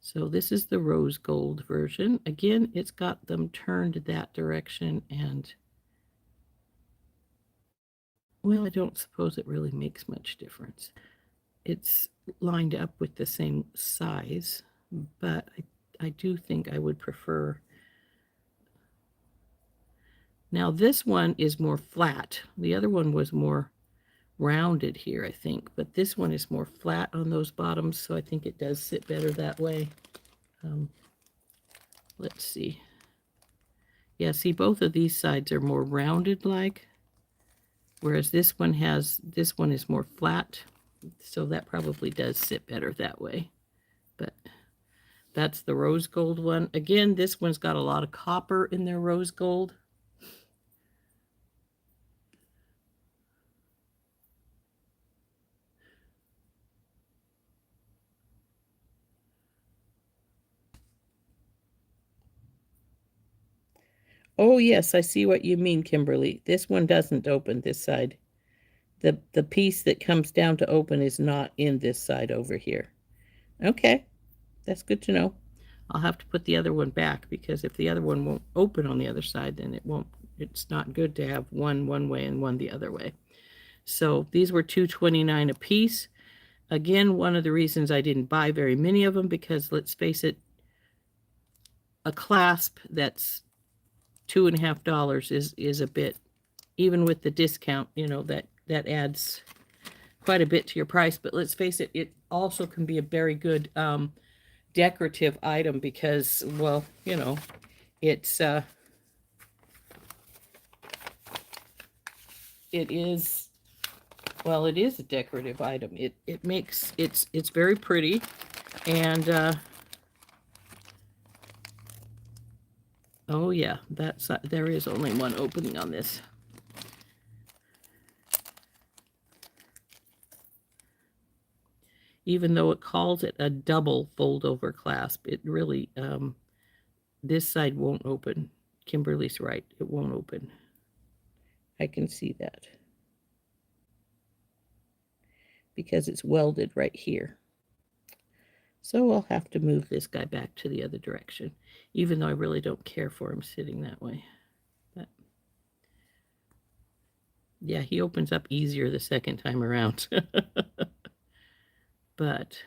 So this is the rose gold version. Again, it's got them turned that direction, and well, I don't suppose it really makes much difference. It's lined up with the same size, but I do think I would prefer. Now this one is more flat. The other one was more rounded here, I think, but this one is more flat on those bottoms, so I think it does sit better that way. Let's see. Yeah, see, both of these sides are more rounded like, whereas this one is more flat, so that probably does sit better that way. But that's the rose gold one. Again, this one's got a lot of copper in their rose gold. Oh, yes, I see what you mean, Kimberly. This one doesn't open this side. The piece that comes down to open is not in this side over here. Okay, that's good to know. I'll have to put the other one back, because if the other one won't open on the other side, then it's not good to have one way and one the other way. So these were $2.29 a piece. Again, one of the reasons I didn't buy very many of them, because let's face it, a clasp that's $2.50 is a bit, even with the discount, you know, that adds quite a bit to your price. But let's face it, it also can be a very good decorative item, because, well, you know, it's it is, well, it is a decorative item. It makes it's very pretty, and oh yeah, that's there is only one opening on this. Even though it calls it a double fold-over clasp, it really, this side won't open. Kimberly's right, it won't open. I can see that, because it's welded right here. So I'll have to move this guy back to the other direction, even though I really don't care for him sitting that way. But yeah, he opens up easier the second time around. But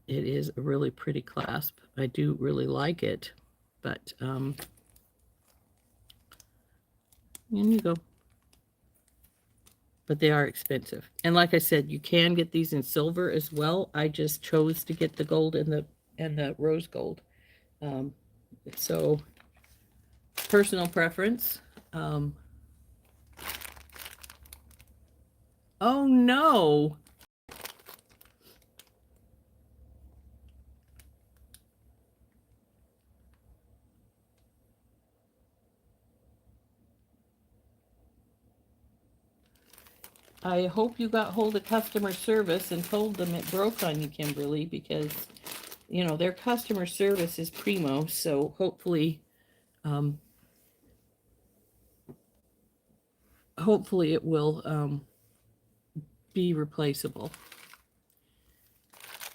it is a really pretty clasp. I do really like it, but in you go. But they are expensive. And like I said, you can get these in silver as well. I just chose to get the gold and the rose gold. So personal preference. Oh no. I hope you got hold of customer service and told them it broke on you, Kimberly, because, you know, their customer service is primo, so hopefully, hopefully it will be replaceable.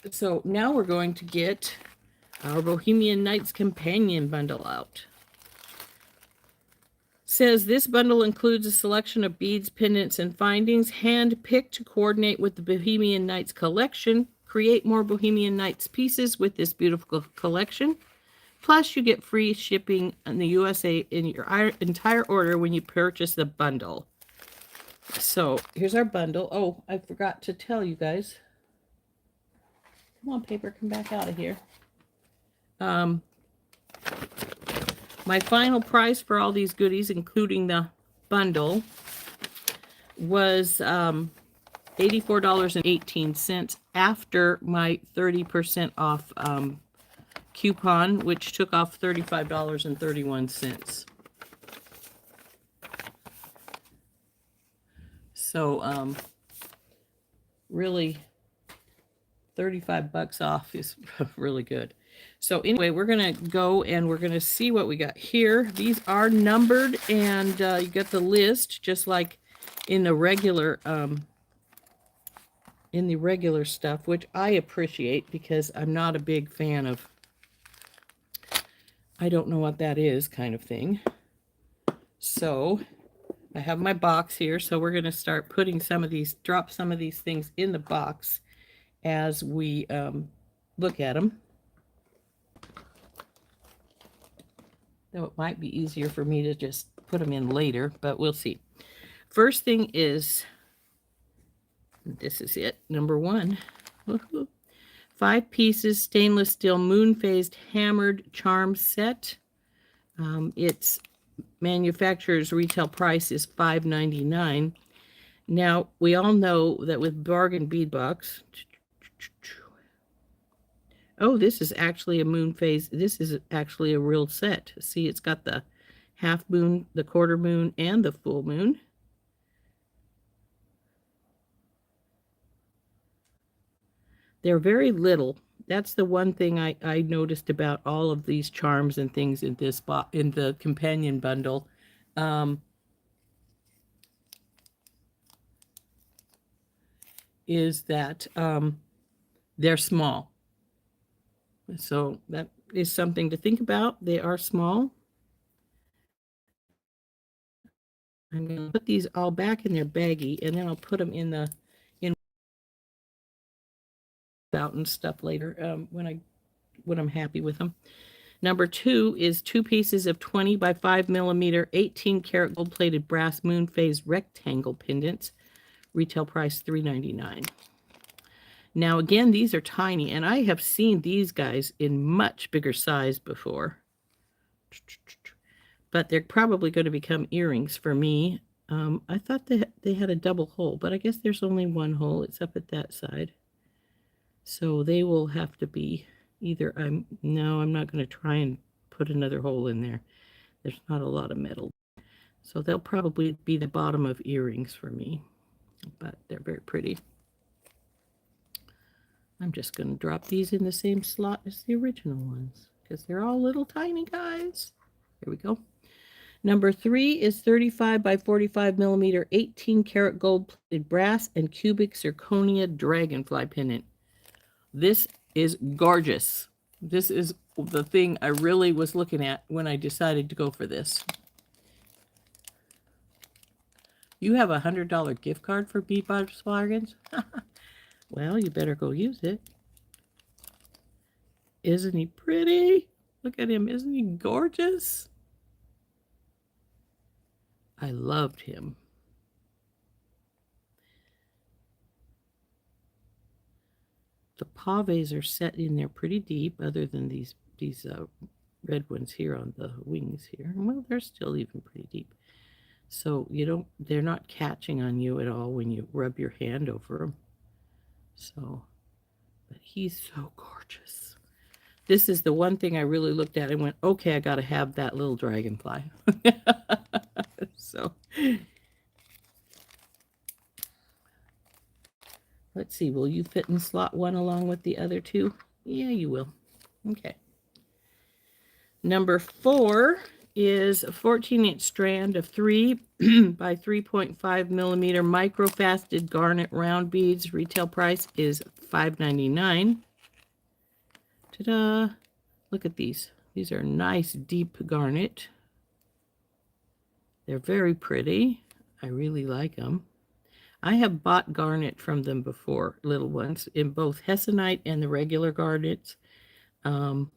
So now we're going to get our Bohemian Nights Companion bundle out. Says this bundle includes a selection of beads, pendants, and findings hand-picked to coordinate with the Bohemian Nights collection. Create more Bohemian Nights pieces with this beautiful collection. Plus, you get free shipping in the USA in your entire order when you purchase the bundle. So here's our bundle. Oh, I forgot to tell you guys. Come on, paper, come back out of here. My final price for all these goodies, including the bundle, was $84.18 after my 30% off coupon, which took off $35.31. So, really, 35 bucks off is really good. So anyway, we're going to go and we're going to see what we got here. These are numbered, and you get the list just like in the regular stuff, which I appreciate because I'm not a big fan of I don't know what that is kind of thing. So I have my box here, so we're going to start putting drop some of these things in the box as we look at them. Though it might be easier for me to just put them in later, but we'll see. First thing is, this is it, number 1. 5 pieces stainless steel moon phased hammered charm set. Its manufacturer's retail price is $5.99. Now, we all know that with bargain bead box, oh, this is actually a moon phase. This is actually a real set. See, it's got the half moon, the quarter moon, and the full moon. They're very little. That's the one thing I noticed about all of these charms and things in this in the companion bundle. Is that they're small. So that is something to think about. They are small. I'm going to put these all back in their baggie, and then I'll put them in out and stuff later when I'm happy with them. Number 2 is 2 pieces of 20 by 5 millimeter 18 karat gold plated brass moon phase rectangle pendants. Retail price $3.99. Now again, these are tiny, and I have seen these guys in much bigger size before. But they're probably going to become earrings for me. I thought they had a double hole, but I guess there's only one hole. It's up at that side. So they will have to be either I'm not going to try and put another hole in there. There's not a lot of metal. So they'll probably be the bottom of earrings for me. But they're very pretty. I'm just going to drop these in the same slot as the original ones because they're all little tiny guys. Here we go. Number 3 is 35 by 45 millimeter 18 karat gold plated brass and cubic zirconia dragonfly pendant. This is gorgeous. This is the thing I really was looking at when I decided to go for this. You have a $100 gift card for Bead Box Bargains? Well, you better go use it. Isn't he pretty? Look at him. Isn't he gorgeous? I loved him. The paves are set in there pretty deep, other than these red ones here on the wings here. Well, they're still even pretty deep. So they're not catching on you at all when you rub your hand over them. So, but he's so gorgeous. This is the one thing I really looked at and went, okay, I got to have that little dragonfly. So, let's see, will you fit in slot 1 along with the other 2? Yeah, you will. Okay. Number 4 is a 14-inch strand of 3 by 3.5 millimeter micro-faceted garnet round beads. Retail price is $5.99. Ta-da! Look at these. These are nice deep garnet. They're very pretty. I really like them. I have bought garnet from them before, little ones, in both Hessonite and the regular garnets. Might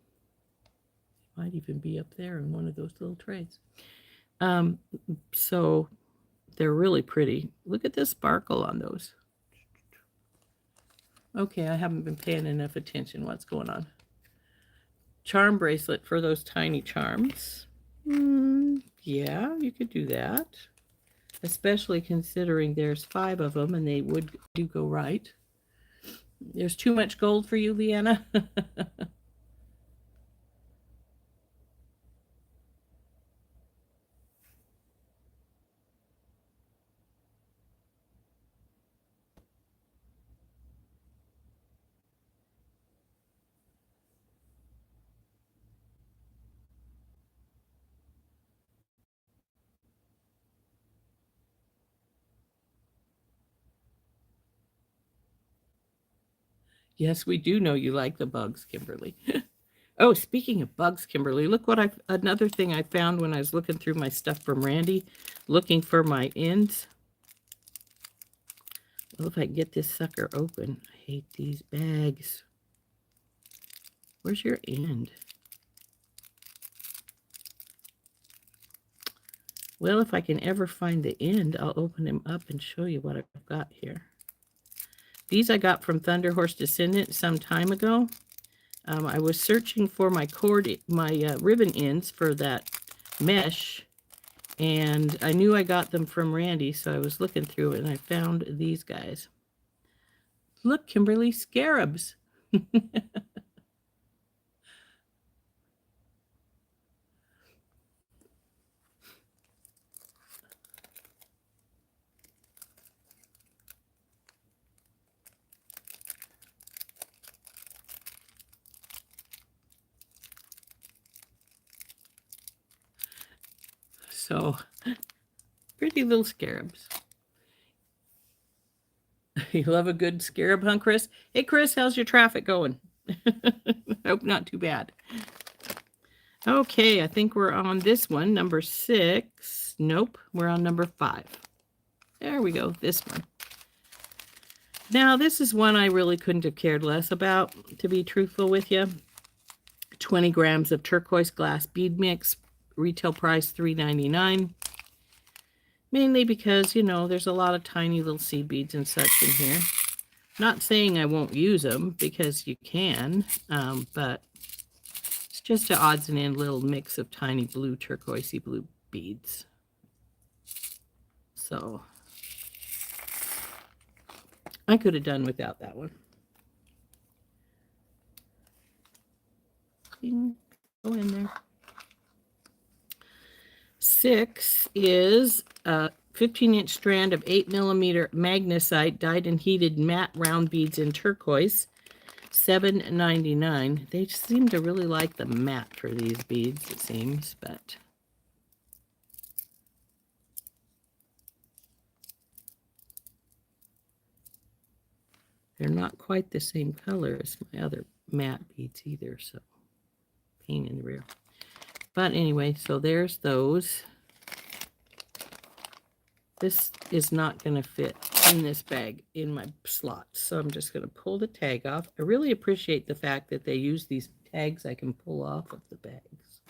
even be up there in one of those little trays. So they're really pretty. Look at the sparkle on those. Okay, I haven't been paying enough attention. What's going on? Charm bracelet for those tiny charms. Yeah, you could do that. Especially considering there's 5 of them and they do go right. There's too much gold for you, Leanna. Yes, we do know you like the bugs, Kimberly. Oh, speaking of bugs, Kimberly, look what another thing I found when I was looking through my stuff from Randee, looking for my ends. Well, if I can get this sucker open. I hate these bags. Where's your end? Well, if I can ever find the end, I'll open him up and show you what I've got here. These I got from Thunder Horse Descendant some time ago. I was searching for my ribbon ends for that mesh, and I knew I got them from Randee, so I was looking through it, and I found these guys. Look, Kimberly, scarabs. So, pretty little scarabs. You love a good scarab hunt, Chris? Hey, Chris, how's your traffic going? Hope not too bad. Okay, I think we're on this one, number 6. Nope, we're on number 5. There we go, this one. Now, this is one I really couldn't have cared less about, to be truthful with you. 20 grams of turquoise glass bead mix, retail price $3.99. Mainly because, you know, there's a lot of tiny little seed beads and such in here. Not saying I won't use them, because you can, but it's just an odds and end little mix of tiny blue, turquoisey blue beads. So I could have done without that one. Go in there. 6 is a 15-inch strand of 8mm magnesite dyed and heated matte round beads in turquoise, $7.99. They seem to really like the matte for these beads, it seems, but they're not quite the same color as my other matte beads either, so pain in the rear. But anyway, so there's those. This is not going to fit in this bag in my slots, so I'm just going to pull the tag off. I really appreciate the fact that they use these tags I can pull off of the bags.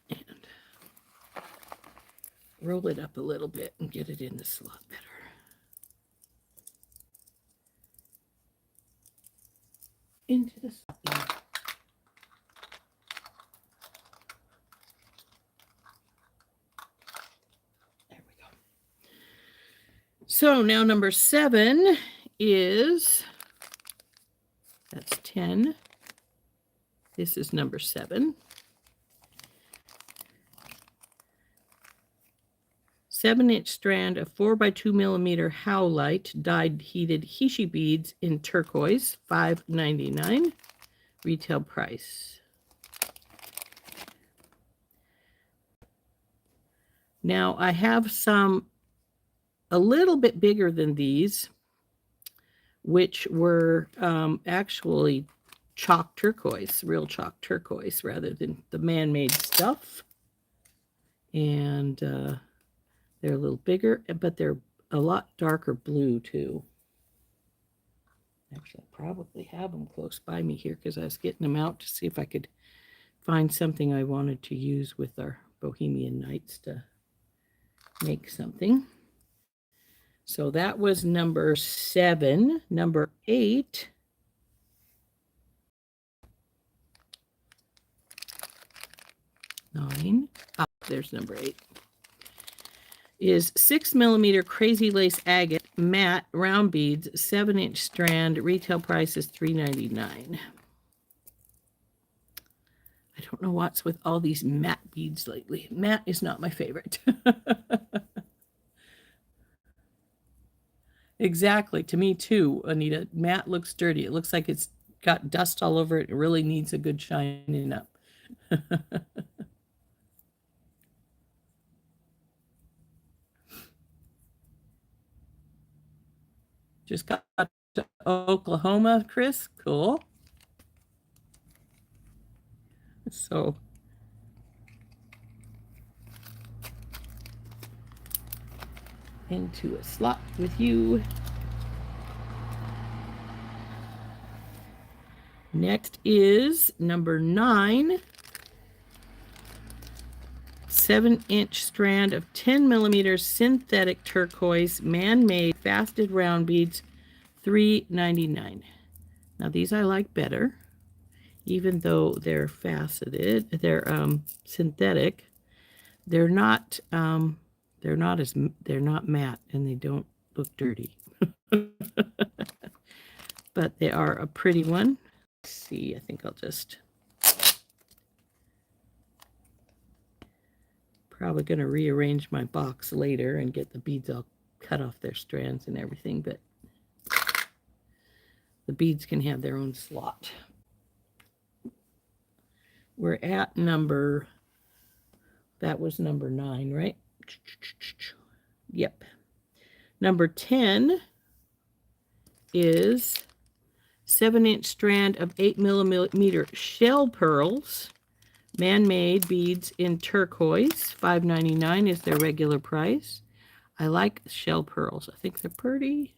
And roll it up a little bit and get it in the slot better. Into the slot. So now number 7 is, that's 10. This is number 7. 7-inch strand of 4x2mm howlite dyed heated Hishi beads in turquoise, $5.99. Retail price. Now I have some a little bit bigger than these, which were actually chalk turquoise, real chalk turquoise, rather than the man-made stuff. And they're a little bigger, but they're a lot darker blue too. Actually, I probably have them close by me here because I was getting them out to see if I could find something I wanted to use with our Bohemian Nights to make something. So that was number 7. Number 8. Nine. Oh, there's number 8. Is 6mm crazy lace agate matte round beads, 7-inch strand. Retail price is $3.99. I don't know what's with all these matte beads lately. Matte is not my favorite. Exactly. To me, too, Anita. Matte looks dirty. It looks like it's got dust all over it. It really needs a good shining up. Just got to Oklahoma, Chris. Cool. So into a slot with you. Next is number 9. 7-inch strand of 10 millimeters synthetic turquoise, man-made, faceted round beads, $3.99. Now these I like better, even though they're faceted. They're synthetic. They're not matte, and they don't look dirty. But they are a pretty one. Let's see, I think I'll just probably going to rearrange my box later and get the beads all cut off their strands and everything, but the beads can have their own slot. We're at number, that was number 9, right? Yep. Number 10 is 7-inch strand of 8 millimeter shell pearls, man-made beads in turquoise. $5.99 is their regular price. I like shell pearls. I think they're pretty.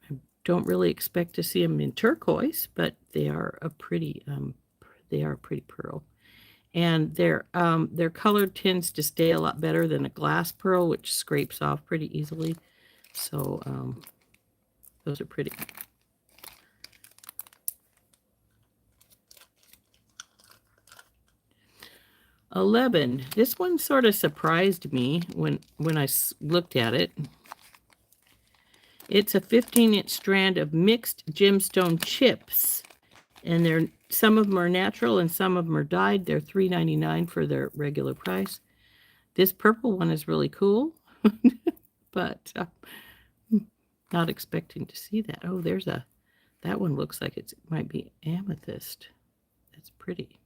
I don't really expect to see them in turquoise, but they are a pretty pearl. And their color tends to stay a lot better than a glass pearl, which scrapes off pretty easily. So those are pretty. $11. This one sort of surprised me when I looked at it. It's a 15-inch strand of mixed gemstone chips, and some of them are natural and some of them are dyed. They're $3.99 for their regular price. This purple one is really cool, but not expecting to see that. Oh, that one looks like it might be amethyst. That's pretty.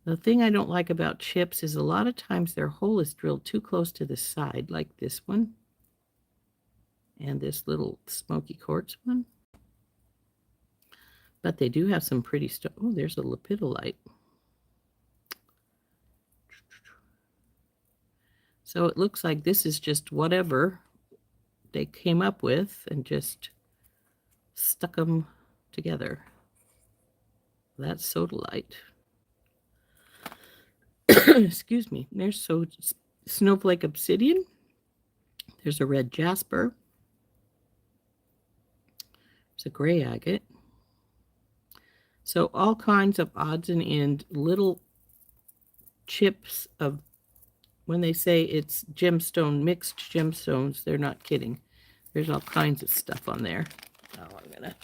The thing I don't like about chips is a lot of times their hole is drilled too close to the side, like this one and this little smoky quartz one. But they do have some pretty stuff. Oh, there's a lepidolite. So it looks like this is just whatever they came up with and just stuck them together. That's sodalite. Excuse me. There's snowflake obsidian. There's a red jasper. There's a gray agate. So all kinds of odds and ends, little chips of, when they say it's gemstone, mixed gemstones, they're not kidding. There's all kinds of stuff on there. Oh, I'm gonna.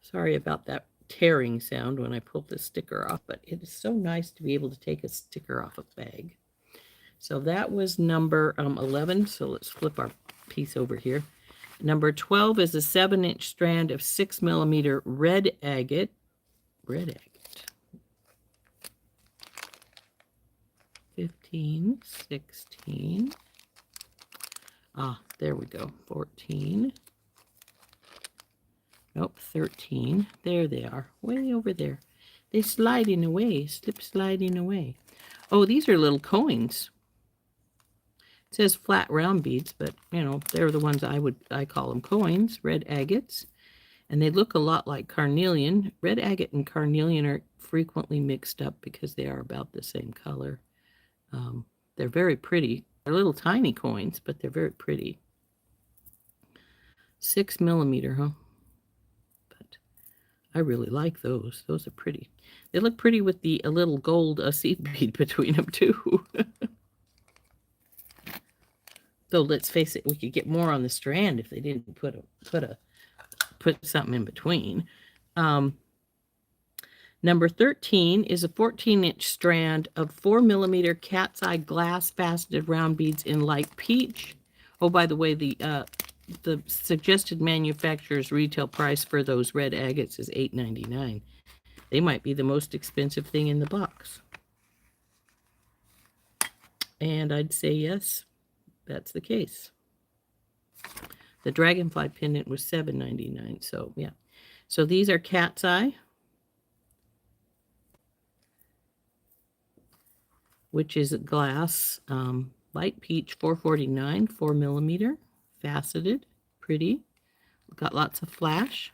Sorry about that tearing sound when I pulled the sticker off, but it is so nice to be able to take a sticker off a bag. So that was number 11. So let's flip our piece over here. Number 12 is a 7-inch strand of 6 millimeter red agate. Red agate. 15, 16. Ah, there we go. 14. Nope, 13. There they are, way over there. They sliding away, slip sliding away. Oh, these are little coins. It says flat round beads, but you know, they're the ones I call them coins, red agates. And they look a lot like carnelian. Red agate and carnelian are frequently mixed up because they are about the same color. They're very pretty. They're little tiny coins, but they're very pretty. 6 millimeter, huh? I really like those. Those are pretty. They look pretty with a little gold seed bead between them too. Though let's face it, we could get more on the strand if they didn't put something in between. Number 13 is a 14-inch strand of 4 millimeter cat's eye glass faceted round beads in light peach. Oh, by the way, the suggested manufacturer's retail price for those red agates is $8.99. They might be the most expensive thing in the box. And I'd say yes, that's the case. The dragonfly pendant was $7.99. So yeah. So these are Cat's Eye, which is a glass, light peach, $4.49, 4 mm, faceted, pretty. Got lots of flash.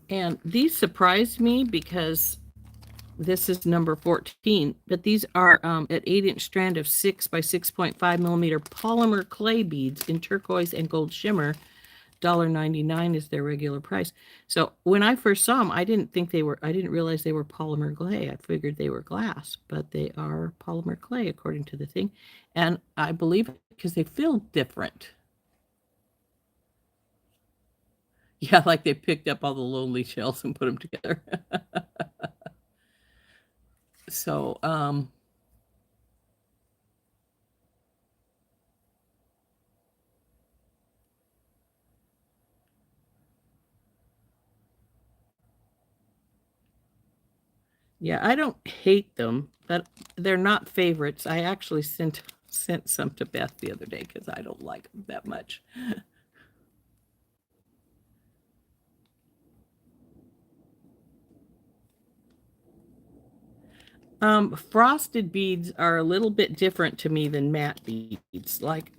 And these surprised me because this is number 14, but these are at 8-inch strand of 6 by 6.5 mm polymer clay beads in turquoise and gold shimmer. $1.99 is their regular price. So when I first saw them, I didn't realize they were polymer clay. I figured they were glass, but they are polymer clay according to the thing. And I believe it because they feel different. Yeah, like they picked up all the lonely shells and put them together. So, yeah, I don't hate them, but they're not favorites. I actually sent some to Beth the other day because I don't like them that much. Frosted beads are a little bit different to me than matte beads. Like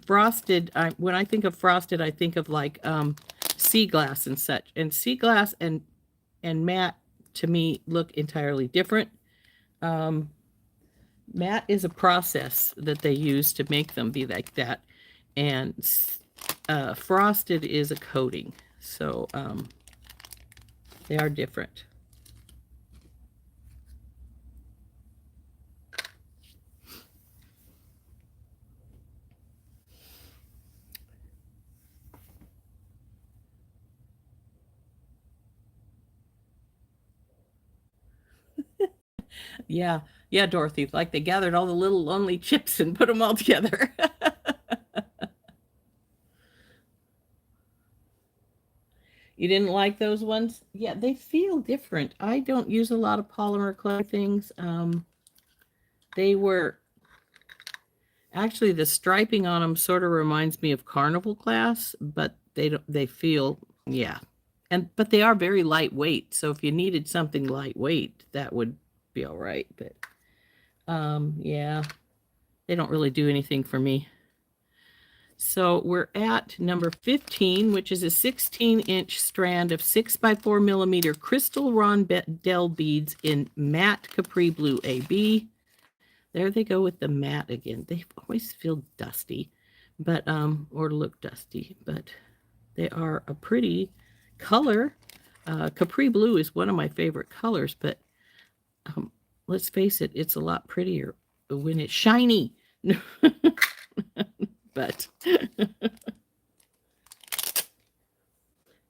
frosted, when I think of frosted, I think of like sea glass and such. And sea glass and matte to me look entirely different. Matte is a process that they use to make them be like that, and frosted is a coating. So they are different. Yeah, yeah, Dorothy. Like they gathered all the little lonely chips and put them all together. You didn't like those ones? Yeah, they feel different. I don't use a lot of polymer clay things. They were actually the striping on them sort of reminds me of carnival glass, but they feel, yeah. But they are very lightweight. So if you needed something lightweight, that would be all right. But yeah, they don't really do anything for me. So we're at number 15, which is a 16-inch strand of 6 by 4 mm crystal rondelle beads in matte capri blue AB. There they go with the matte again. They always feel dusty, but or look dusty, but they are a pretty color. Capri blue is one of my favorite colors, but let's face it, it's a lot prettier when it's shiny. But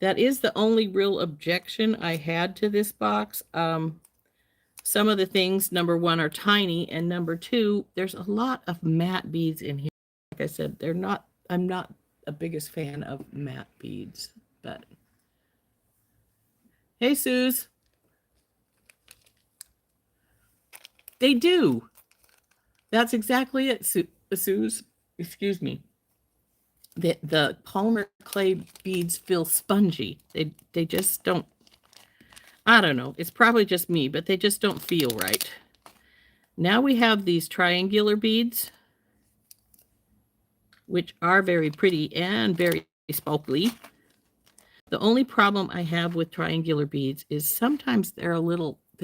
that is the only real objection I had to this box. Some of the things, number one, are tiny, and number two, there's a lot of matte beads in here. Like I said, I'm not a biggest fan of matte beads, but hey, Suze, they do. That's exactly it, Suze. Excuse me. The polymer clay beads feel spongy. They just don't. I don't know. It's probably just me, but they just don't feel right. Now we have these triangular beads, which are very pretty and very sparkly. The only problem I have with triangular beads is sometimes they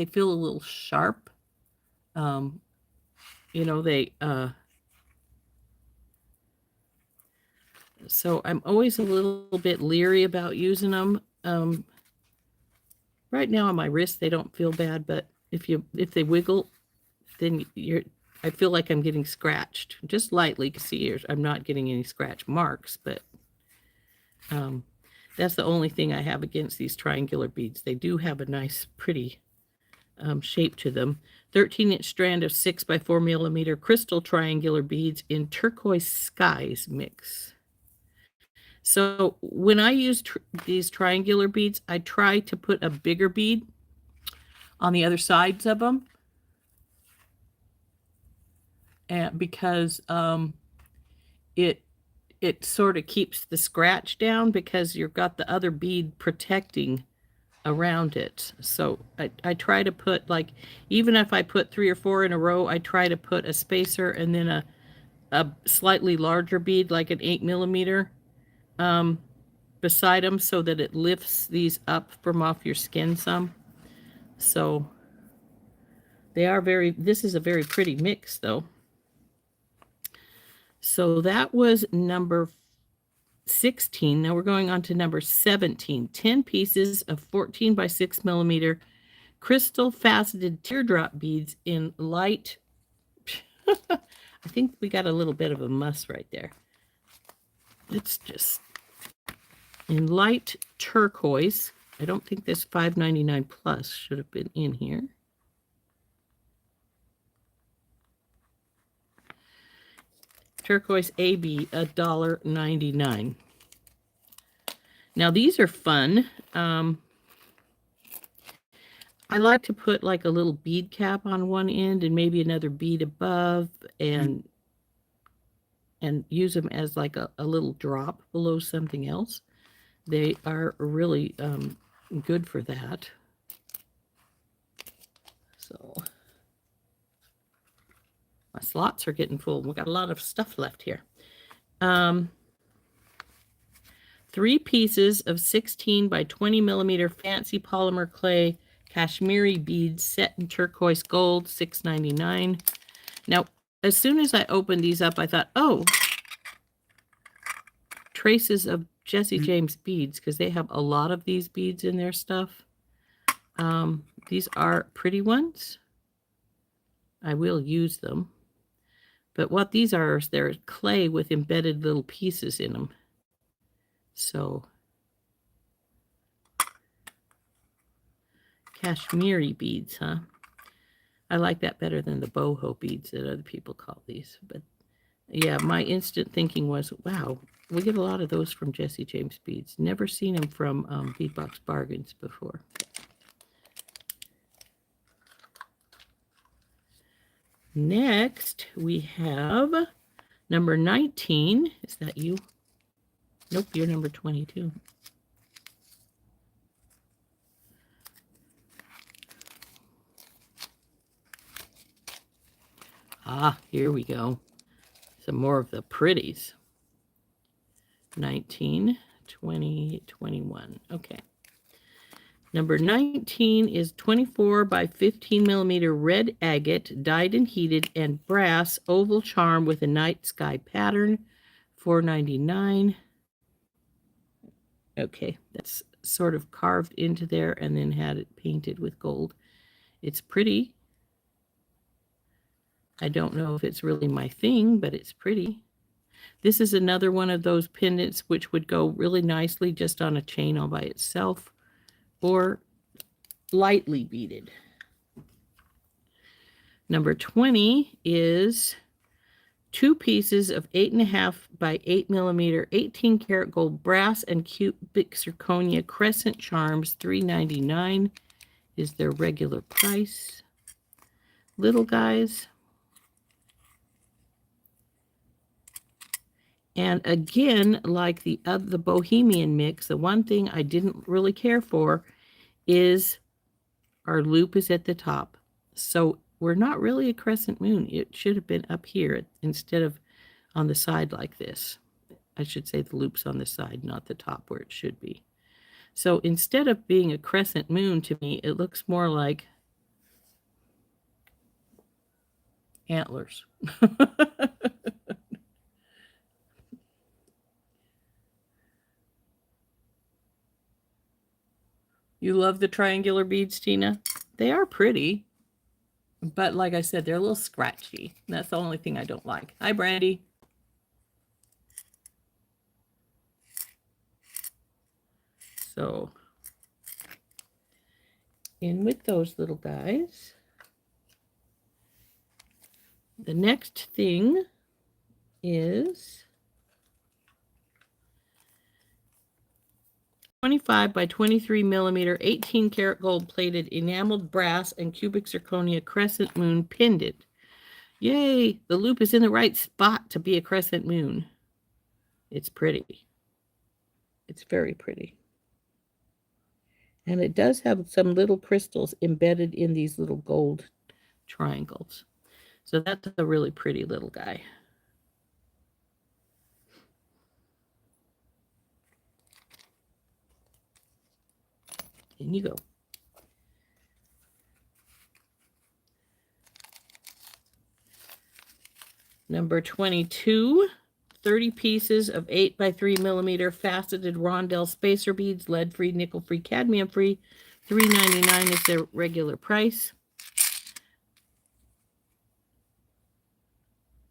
feel a little sharp. You know, so I'm always a little bit leery about using them. Right now on my wrist, they don't feel bad, but if they wiggle, then I feel like I'm getting scratched just lightly. See, I'm not getting any scratch marks, but that's the only thing I have against these triangular beads. They do have a nice, pretty shape to them. 13-inch strand of 6 by 4 millimeter crystal triangular beads in turquoise skies mix. So when I use these triangular beads, I try to put a bigger bead on the other sides of them, and because it sort of keeps the scratch down, because you've got the other bead protecting around it. So I try to put, like, even if I put 3 or 4 in a row, I try to put a spacer and then a slightly larger bead, like an 8 millimeter, beside them, so that it lifts these up from off your skin some. So they are this is a very pretty mix though. So that was number 16. Now we're going on to number 17. 10 pieces of 14 by 6 millimeter crystal faceted teardrop beads in light. I think we got a little bit of a muss right there. It's just in light turquoise. I don't think this $5.99 plus should have been in here. Turquoise AB, $1.99. Now these are fun. I like to put like a little bead cap on one end and maybe another bead above, and use them as like a little drop below something else. They are really good for that. So my slots are getting full. We've got a lot of stuff left here. 3 pieces of 16 by 20 millimeter fancy polymer clay Kashmiri beads set in turquoise gold, $6.99. Now, as soon as I opened these up, I thought, oh, traces of Jesse James beads, because they have a lot of these beads in their stuff. These are pretty ones. I will use them. But what these are is they're clay with embedded little pieces in them. So, Kashmiri beads, huh? I like that better than the boho beads that other people call these. But yeah, my instant thinking was, wow, we get a lot of those from Jesse James Beads. Never seen them from Bead Box Bargains before. Next, we have number 19. Is that you? Nope, you're number 22. Ah, here we go. Some more of the pretties. 19, 20, 21. Okay. Number 19 is 24 by 15 millimeter red agate, dyed and heated, and brass oval charm with a night sky pattern, $4.99. Okay, that's sort of carved into there and then had it painted with gold. It's pretty. I don't know if it's really my thing, but it's pretty. This is another one of those pendants which would go really nicely just on a chain all by itself, or lightly beaded. Number 20 is 2 pieces of 8.5 by 8 millimeter 18 karat gold brass and cubic zirconia crescent charms, $3.99 is their regular price. Little guys. And again, like the Bohemian mix, the one thing I didn't really care for is our loop is at the top. So we're not really a crescent moon. It should have been up here instead of on the side like this. I should say the loop's on the side, not the top where it should be. So instead of being a crescent moon, to me, it looks more like antlers. You love the triangular beads, Tina? They are pretty. But like I said, they're a little scratchy. That's the only thing I don't like. Hi, Brandy. So, in with those little guys. The next thing is 25 by 23 millimeter, 18 karat gold plated enameled brass and cubic zirconia crescent moon pendant. Yay! The loop is in the right spot to be a crescent moon. It's pretty. It's very pretty. And it does have some little crystals embedded in these little gold triangles. So that's a really pretty little guy. In you go. Number 22, 30 pieces of 8 by 3 millimeter faceted rondelle spacer beads, lead-free, nickel-free, cadmium-free. $3.99 is their regular price.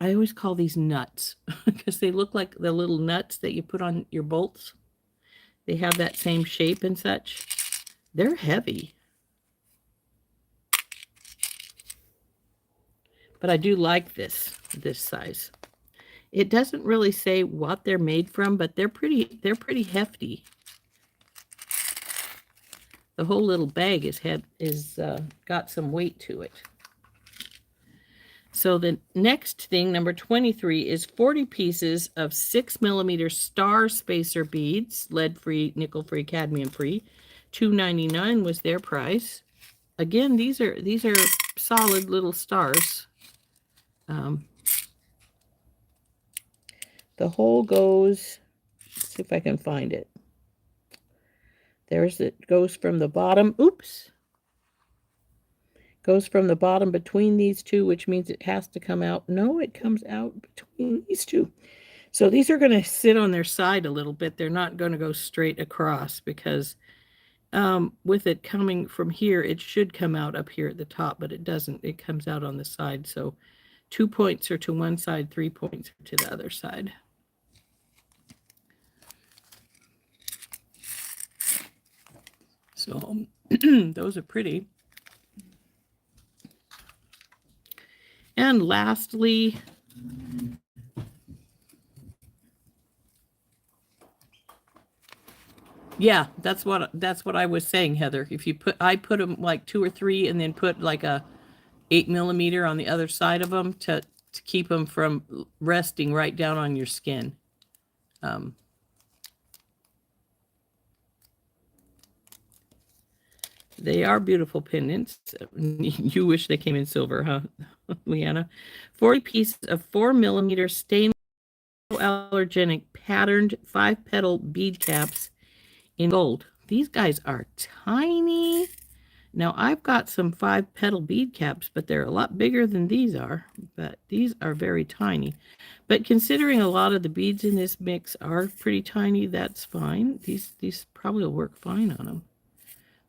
I always call these nuts because they look like the little nuts that you put on your bolts. They have that same shape and such. They're heavy. But I do like this size. It doesn't really say what they're made from, but they're pretty hefty. The whole little bag is got some weight to it. So the next thing, number 23, is 40 pieces of 6 millimeter star spacer beads, lead-free, nickel-free, cadmium-free. $2.99 was their price. Again, these are solid little stars. The hole goes, let's see if I can find it. There's it, goes from the bottom, oops. Goes from the bottom between these two, which means it has to come out. No, it comes out between these two. So these are going to sit on their side a little bit. They're not going to go straight across because with it coming from here, it should come out up here at the top, but it doesn't. It comes out on the side. So 2 points are to one side, 3 points are to the other side. So those are pretty. And lastly, yeah, that's what I was saying, Heather. If you I put them like 2 or 3 and then put like a 8 millimeter on the other side of them to keep them from resting right down on your skin. They are beautiful pendants. You wish they came in silver, huh, Leanna? 40 pieces of 4 millimeter stainless allergenic patterned 5-petal bead caps in gold. These guys are tiny. Now, I've got some 5-petal bead caps, but they're a lot bigger than these are. But these are very tiny. But considering a lot of the beads in this mix are pretty tiny, that's fine. These probably will work fine on them.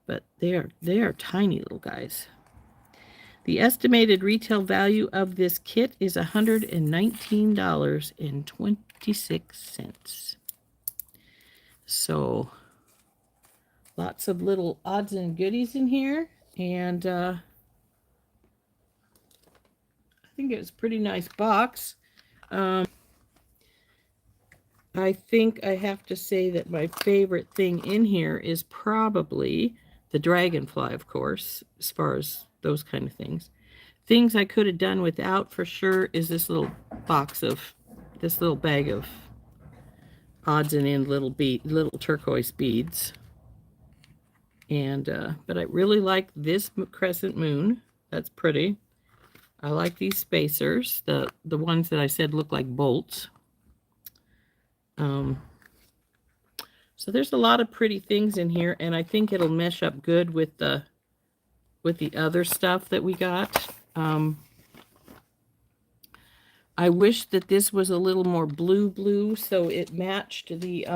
But they are tiny little guys. The estimated retail value of this kit is $119.26. So lots of little odds and goodies in here, and I think it's a pretty nice box. I think I have to say that my favorite thing in here is probably the dragonfly, of course, as far as those kind of things. Things I could have done without for sure is this little bag of odds and end little turquoise beads. And but I really like this crescent moon. That's pretty. I like these spacers, the ones that I said look like bolts. So there's a lot of pretty things in here, and I think it'll mesh up good with the other stuff that we got. I wish that this was a little more blue, so it matched the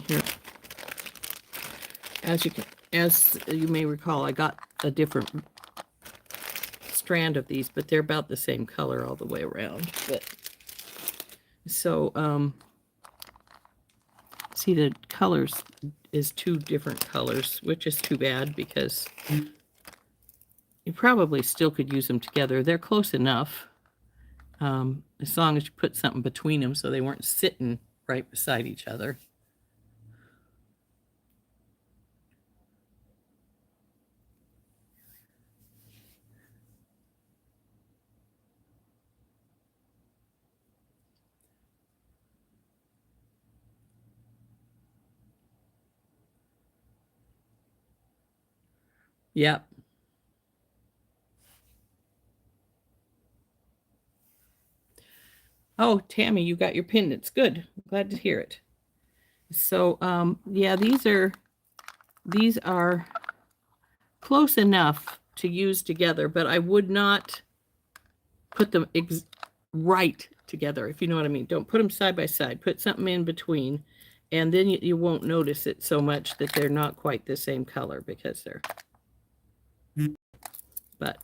here. As you may recall, I got a different strand of these, but they're about the same color all the way around. But so see, the colors is two different colors, which is too bad because you probably still could use them together. They're close enough, as long as you put something between them so they weren't sitting right beside each other. Yep. Oh, Tammy, you got your pendants. Good. I'm glad to hear it. So, yeah, these are close enough to use together, but I would not put them right together, if you know what I mean. Don't put them side by side. Put something in between, and then you won't notice it so much that they're not quite the same color because they're, but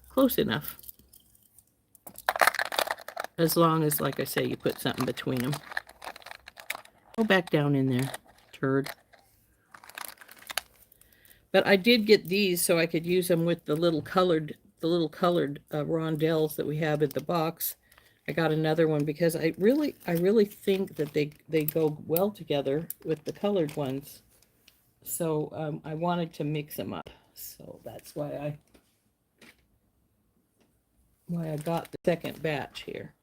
close enough. As long as, like I say, you put something between them. Go back down in there, turd. But I did get these so I could use them with the little colored rondelles that we have in the box. I got another one because I really think that they go well together with the colored ones. So I wanted to mix them up. So that's why I got the second batch here.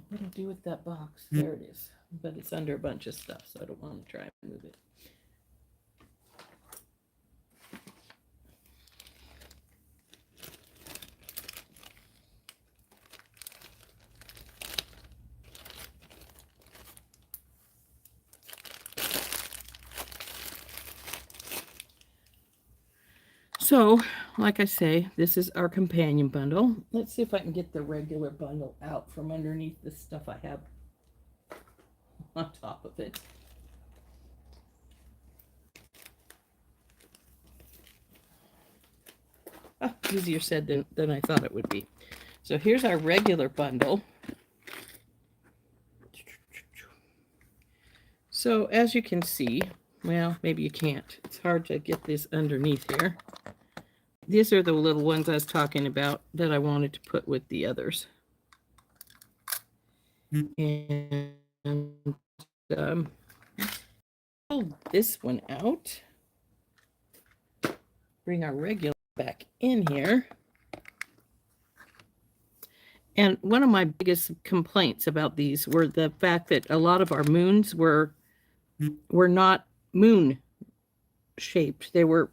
What do I do with that box? There it is. But it's under a bunch of stuff, so I don't want to try and move it. So, like I say, this is our companion bundle. Let's see if I can get the regular bundle out from underneath the stuff I have on top of it. Oh, easier said than I thought it would be. So here's our regular bundle. So as you can see, well, maybe you can't. It's hard to get this underneath here. These are the little ones I was talking about that I wanted to put with the others. And pull this one out. Bring our regular back in here. And one of my biggest complaints about these were the fact that a lot of our moons were not moon shaped. They were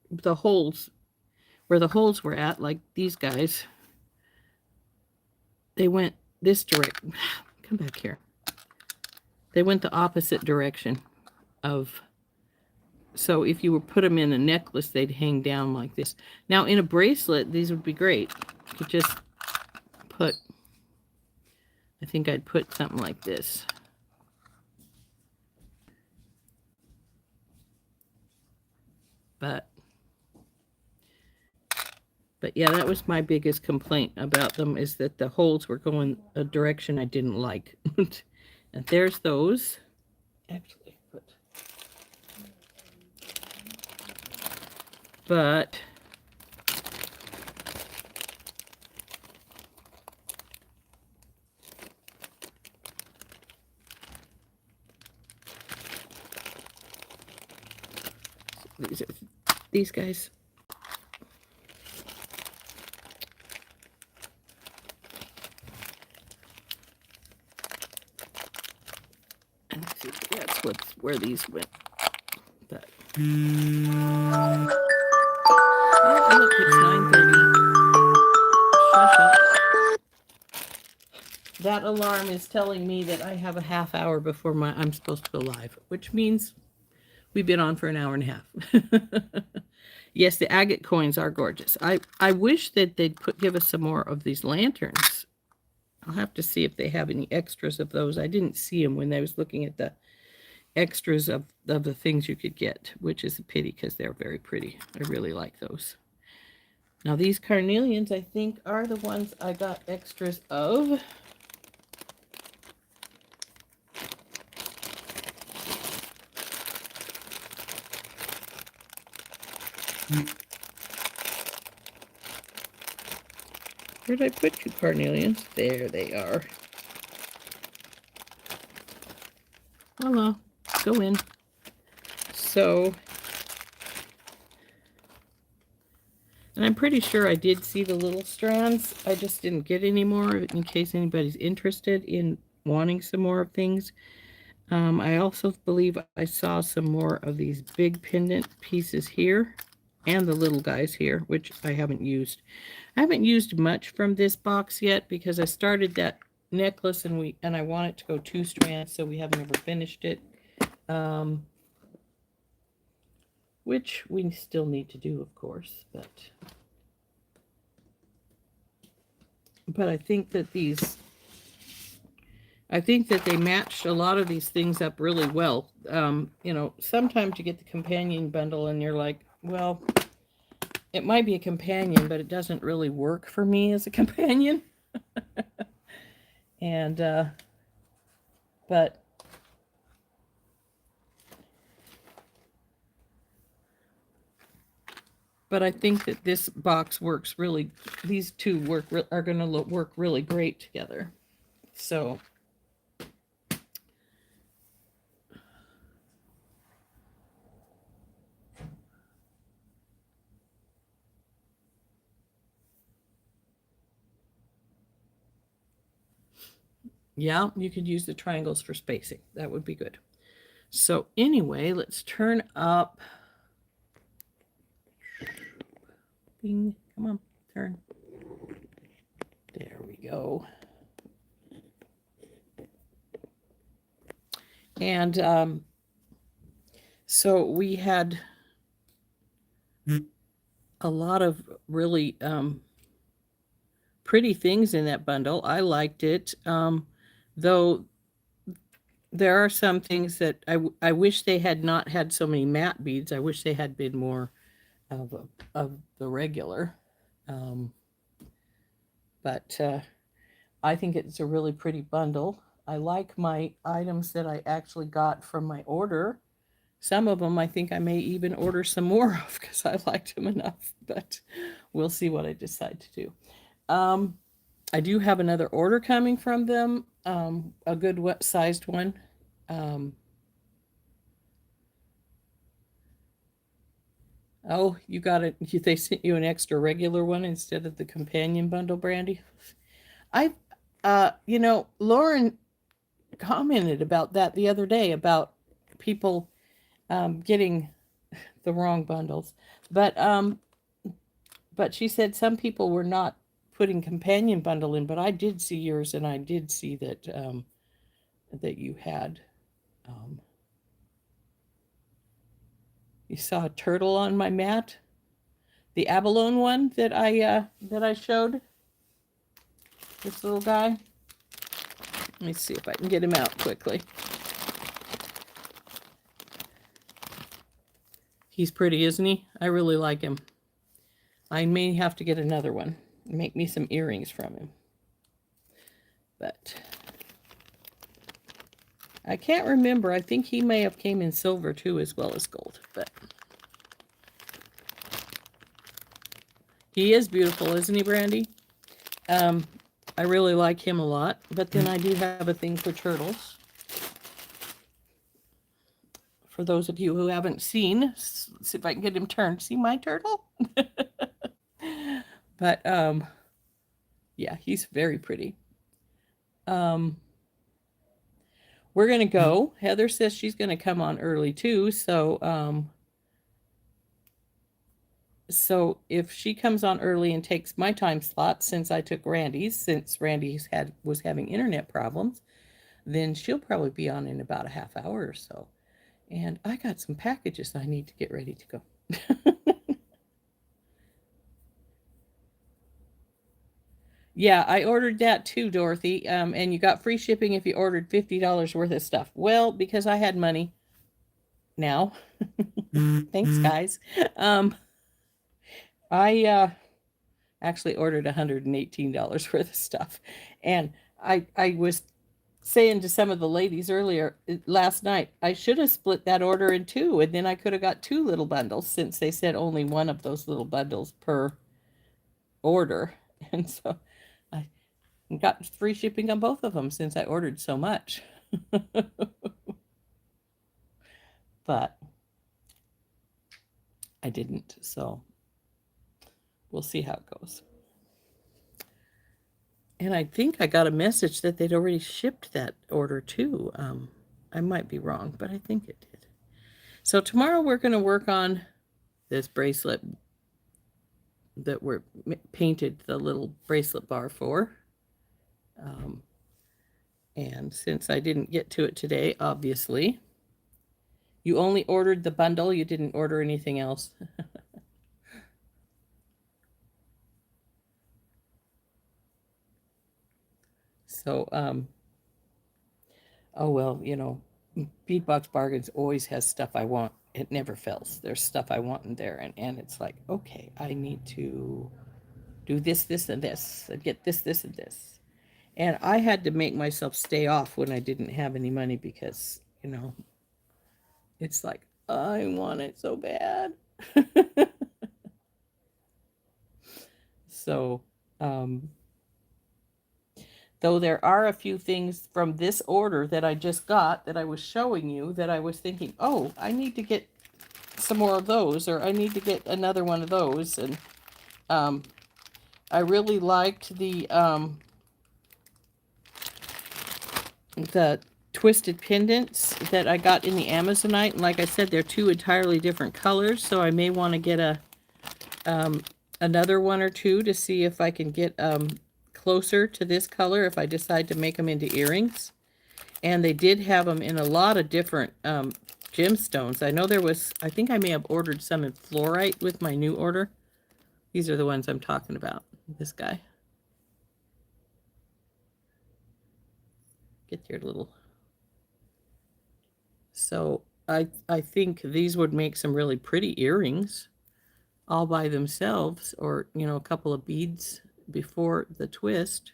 the holes, where the holes were at, like these guys. They went this direction. Come back here. They went the opposite direction of. So if you were put them in a necklace, they'd hang down like this. Now in a bracelet, these would be great. You could just put, I think I'd put something like this. But yeah, that was my biggest complaint about them, is that the holes were going a direction I didn't like. And there's those. Actually, but these guys. And see, that's where these went. But oh, look, it's 9:30. Shush up. That alarm is telling me that I have a half hour before I'm supposed to go live, which means we've been on for an hour and a half. Yes, the agate coins are gorgeous. I wish that they'd give us some more of these lanterns. I'll have to see if they have any extras of those. I didn't see them when I was looking at the extras of the things you could get, which is a pity because they're very pretty. I really like those. Now these carnelians, I think, are the ones I got extras of. Where did I put you, carnelians? There they are. Hello, go in. So, and I'm pretty sure I did see the little strands. I just didn't get any more in case anybody's interested in wanting some more of things. I also believe I saw some more of these big pendant pieces here and the little guys here, which I haven't used. I haven't used much from this box yet because I started that necklace and I want it to go 2 strands, so we haven't ever finished it. Which we still need to do, of course, but I think that they matched a lot of these things up really well. You know, sometimes you get the companion bundle and you're like, well, it might be a companion, but it doesn't really work for me as a companion. And, but I think that this box works really, these two are going to work really great together. So, yeah, you could use the triangles for spacing. That would be good. So anyway, let's turn up. Bing, come on, turn. There we go. And so we had a lot of really pretty things in that bundle. I liked it, though there are some things that I wish they had not had so many matte beads. I wish they had been more of the regular. But I think it's a really pretty bundle. I like my items that I actually got from my order. Some of them I think I may even order some more of because I liked them enough, but we'll see what I decide to do. I do have another order coming from them, a good sized one. Oh, you got it. They sent you an extra regular one instead of the companion bundle, Brandy. You know, Lauren commented about that the other day about people getting the wrong bundles, but she said some people were not putting companion bundle in, but I did see yours, and I did see that that you had. You saw a turtle on my mat, the abalone one that I showed. This little guy. Let me see if I can get him out quickly. He's pretty, isn't he? I really like him. I may have to get another one. Make me some earrings from him. But I can't remember. I think he may have came in silver too, as well as gold. But he is beautiful, isn't he, Brandy? I really like him a lot. But then I do have a thing for turtles. For those of you who haven't seen, let's see if I can get him turned. See my turtle? But yeah, he's very pretty. We're gonna go. Heather says she's gonna come on early too, so so if she comes on early and takes my time slot, since I took Randy's, since Randy's was having internet problems, then she'll probably be on in about a half hour or so. And I got some packages I need to get ready to go. Yeah, I ordered that too, Dorothy. And you got free shipping if you ordered $50 worth of stuff. Well, because I had money now. Thanks, guys. I actually ordered $118 worth of stuff. And I was saying to some of the ladies earlier last night, I should have split that order in two, and then I could have got two little bundles since they said only one of those little bundles per order. And so I got free shipping on both of them since I ordered so much. But I didn't, so we'll see how it goes. And I think I got a message that they'd already shipped that order too. I might be wrong, but I think it did. So tomorrow we're going to work on this bracelet that we're painted the little bracelet bar for. And since I didn't get to it today, obviously, you only ordered the bundle. You didn't order anything else. So, oh well, you know, Bead Box Bargains always has stuff I want. It never fails. There's stuff I want in there, and it's like, okay, I need to do this, this, and this, and get this, this, and this. And I had to make myself stay off when I didn't have any money because, you know, it's like, I want it so bad. So, though there are a few things from this order that I just got that I was showing you that I was thinking, oh, I need to get some more of those, or I need to get another one of those. And I really liked the twisted pendants that I got in the Amazonite. And like I said, they're two entirely different colors, so I may want to get a another one or two to see if I can get closer to this color if I decide to make them into earrings. And they did have them in a lot of different gemstones. I know there was, I think I may have ordered some in fluorite with my new order. These are the ones I'm talking about. This guy. Get your little... So I think these would make some really pretty earrings all by themselves, or, you know, a couple of beads before the twist.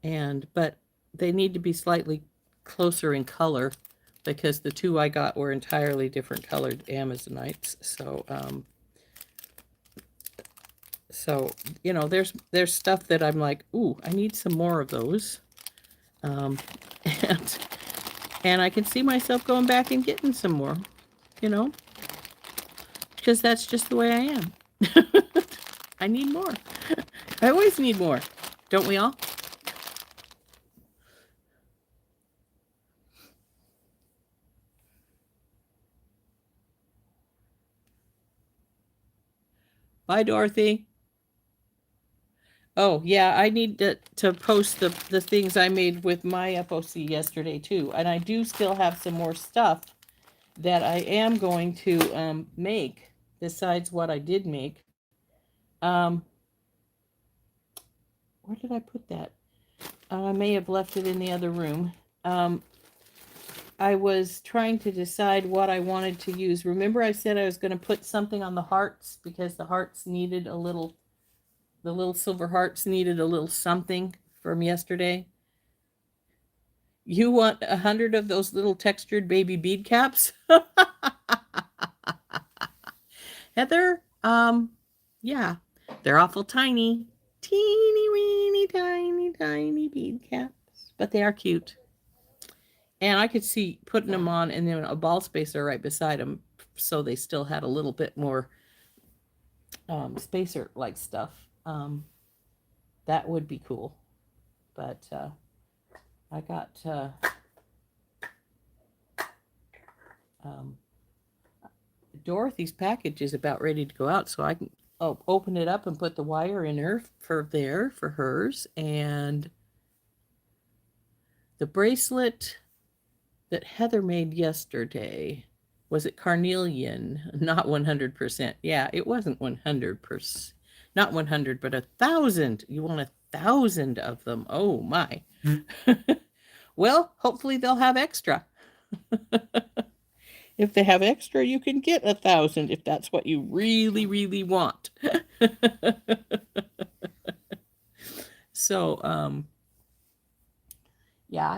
But they need to be slightly closer in color because the two I got were entirely different colored Amazonites. So you know, there's stuff that I'm like, ooh, I need some more of those. And I can see myself going back and getting some more, you know, because that's just the way I am. I need more. I always need more. Don't we all? Bye, Dorothy. Oh, yeah, I need to post the things I made with my FOC yesterday, too. And I do still have some more stuff that I am going to make besides what I did make. Where did I put that? I may have left it in the other room. I was trying to decide what I wanted to use. Remember I said I was going to put something on the hearts because the hearts needed a little, the little silver hearts needed a little something from yesterday. You want 100 of those little textured baby bead caps? Heather, yeah, they're awful tiny. Teeny weeny tiny tiny bead caps. But they are cute. And I could see putting them on and then a ball spacer right beside them so they still had a little bit more spacer-like stuff. That would be cool. But I got... Dorothy's package is about ready to go out, so I can open it up and put the wire in her for hers. And the bracelet that Heather made yesterday, was it carnelian? Not 100%. Yeah, it wasn't 100%. Not 100, but 1,000. You want 1,000 of them. Oh my. Well, hopefully they'll have extra. If they have extra, you can get 1,000 if that's what you really, really want. So, Yeah,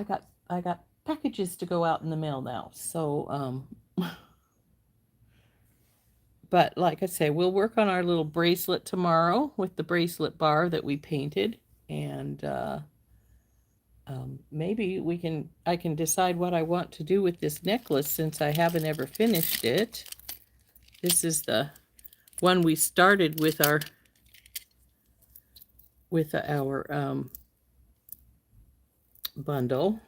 I got packages to go out in the mail now. So but like I say, we'll work on our little bracelet tomorrow with the bracelet bar that we painted, and maybe I can decide what I want to do with this necklace since I haven't ever finished it. This is the one we started with our bundle.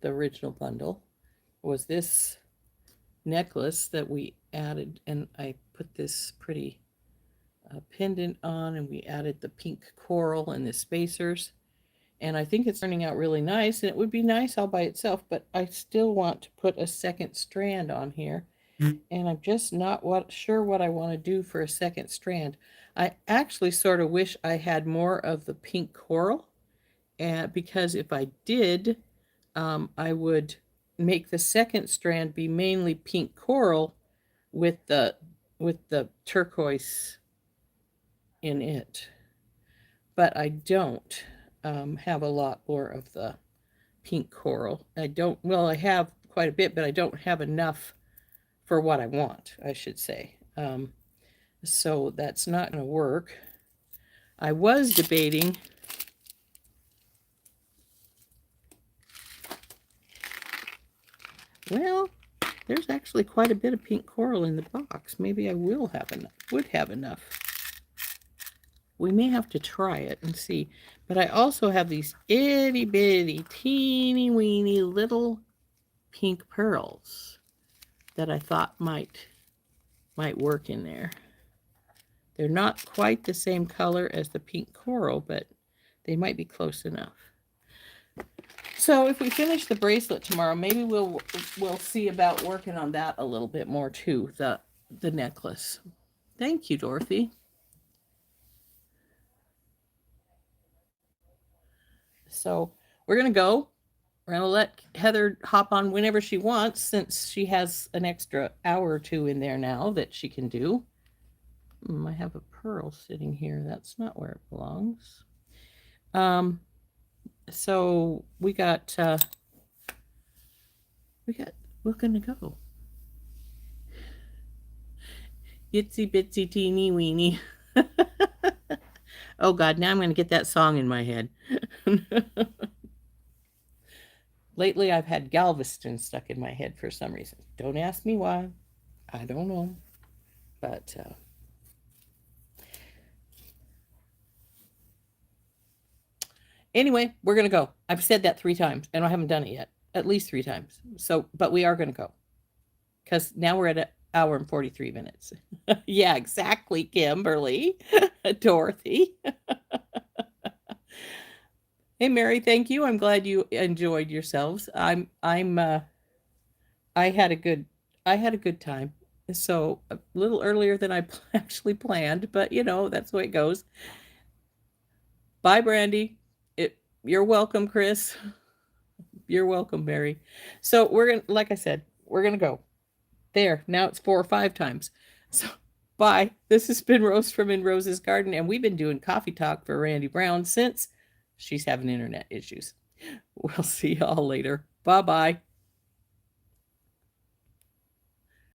The original bundle was this necklace that we added, and I put this pretty pendant on, and we added the pink coral and the spacers, and I think it's turning out really nice, and it would be nice all by itself, but I still want to put a second strand on here, and I'm just not sure what I want to do for a second strand. I actually sort of wish I had more of the pink coral, and because if I did, I would make the second strand be mainly pink coral with the turquoise in it. But I don't have a lot more of the pink coral. I don't, well, I have quite a bit, but I don't have enough for what I want, I should say. So that's not going to work. I was debating well, there's actually quite a bit of pink coral in the box. Maybe I will have enough, would have enough. We may have to try it and see. But I also have these itty bitty, teeny weeny little pink pearls that I thought might work in there. They're not quite the same color as the pink coral, but they might be close enough. So if we finish the bracelet tomorrow, maybe we'll see about working on that a little bit more too, the necklace. Thank you, Dorothy. So we're going to go. We're going to let Heather hop on whenever she wants, since she has an extra hour or two in there now that she can do. I have a pearl sitting here. That's not where it belongs. So we're going to go. Itsy bitsy teeny weeny. Oh God, now I'm going to get that song in my head. Lately, I've had Galveston stuck in my head for some reason. Don't ask me why. I don't know. But anyway, we're going to go. I've said that 3 times, and I haven't done it yet. At least 3 times. So, but we are going to go. Because now we're at an hour and 43 minutes. Yeah, exactly, Kimberly. Dorothy. Hey, Mary, thank you. I'm glad you enjoyed yourselves. I had a good time. So a little earlier than I actually planned, but that's the way it goes. Bye, Brandy. You're welcome, Chris. You're welcome, Mary. So like I said, we're gonna go. There, now it's 4 or 5 times. So bye. This has been Rose from In Rose's Garden, and we've been doing coffee talk for Randee Brown since she's having internet issues. We'll see y'all later. Bye-bye.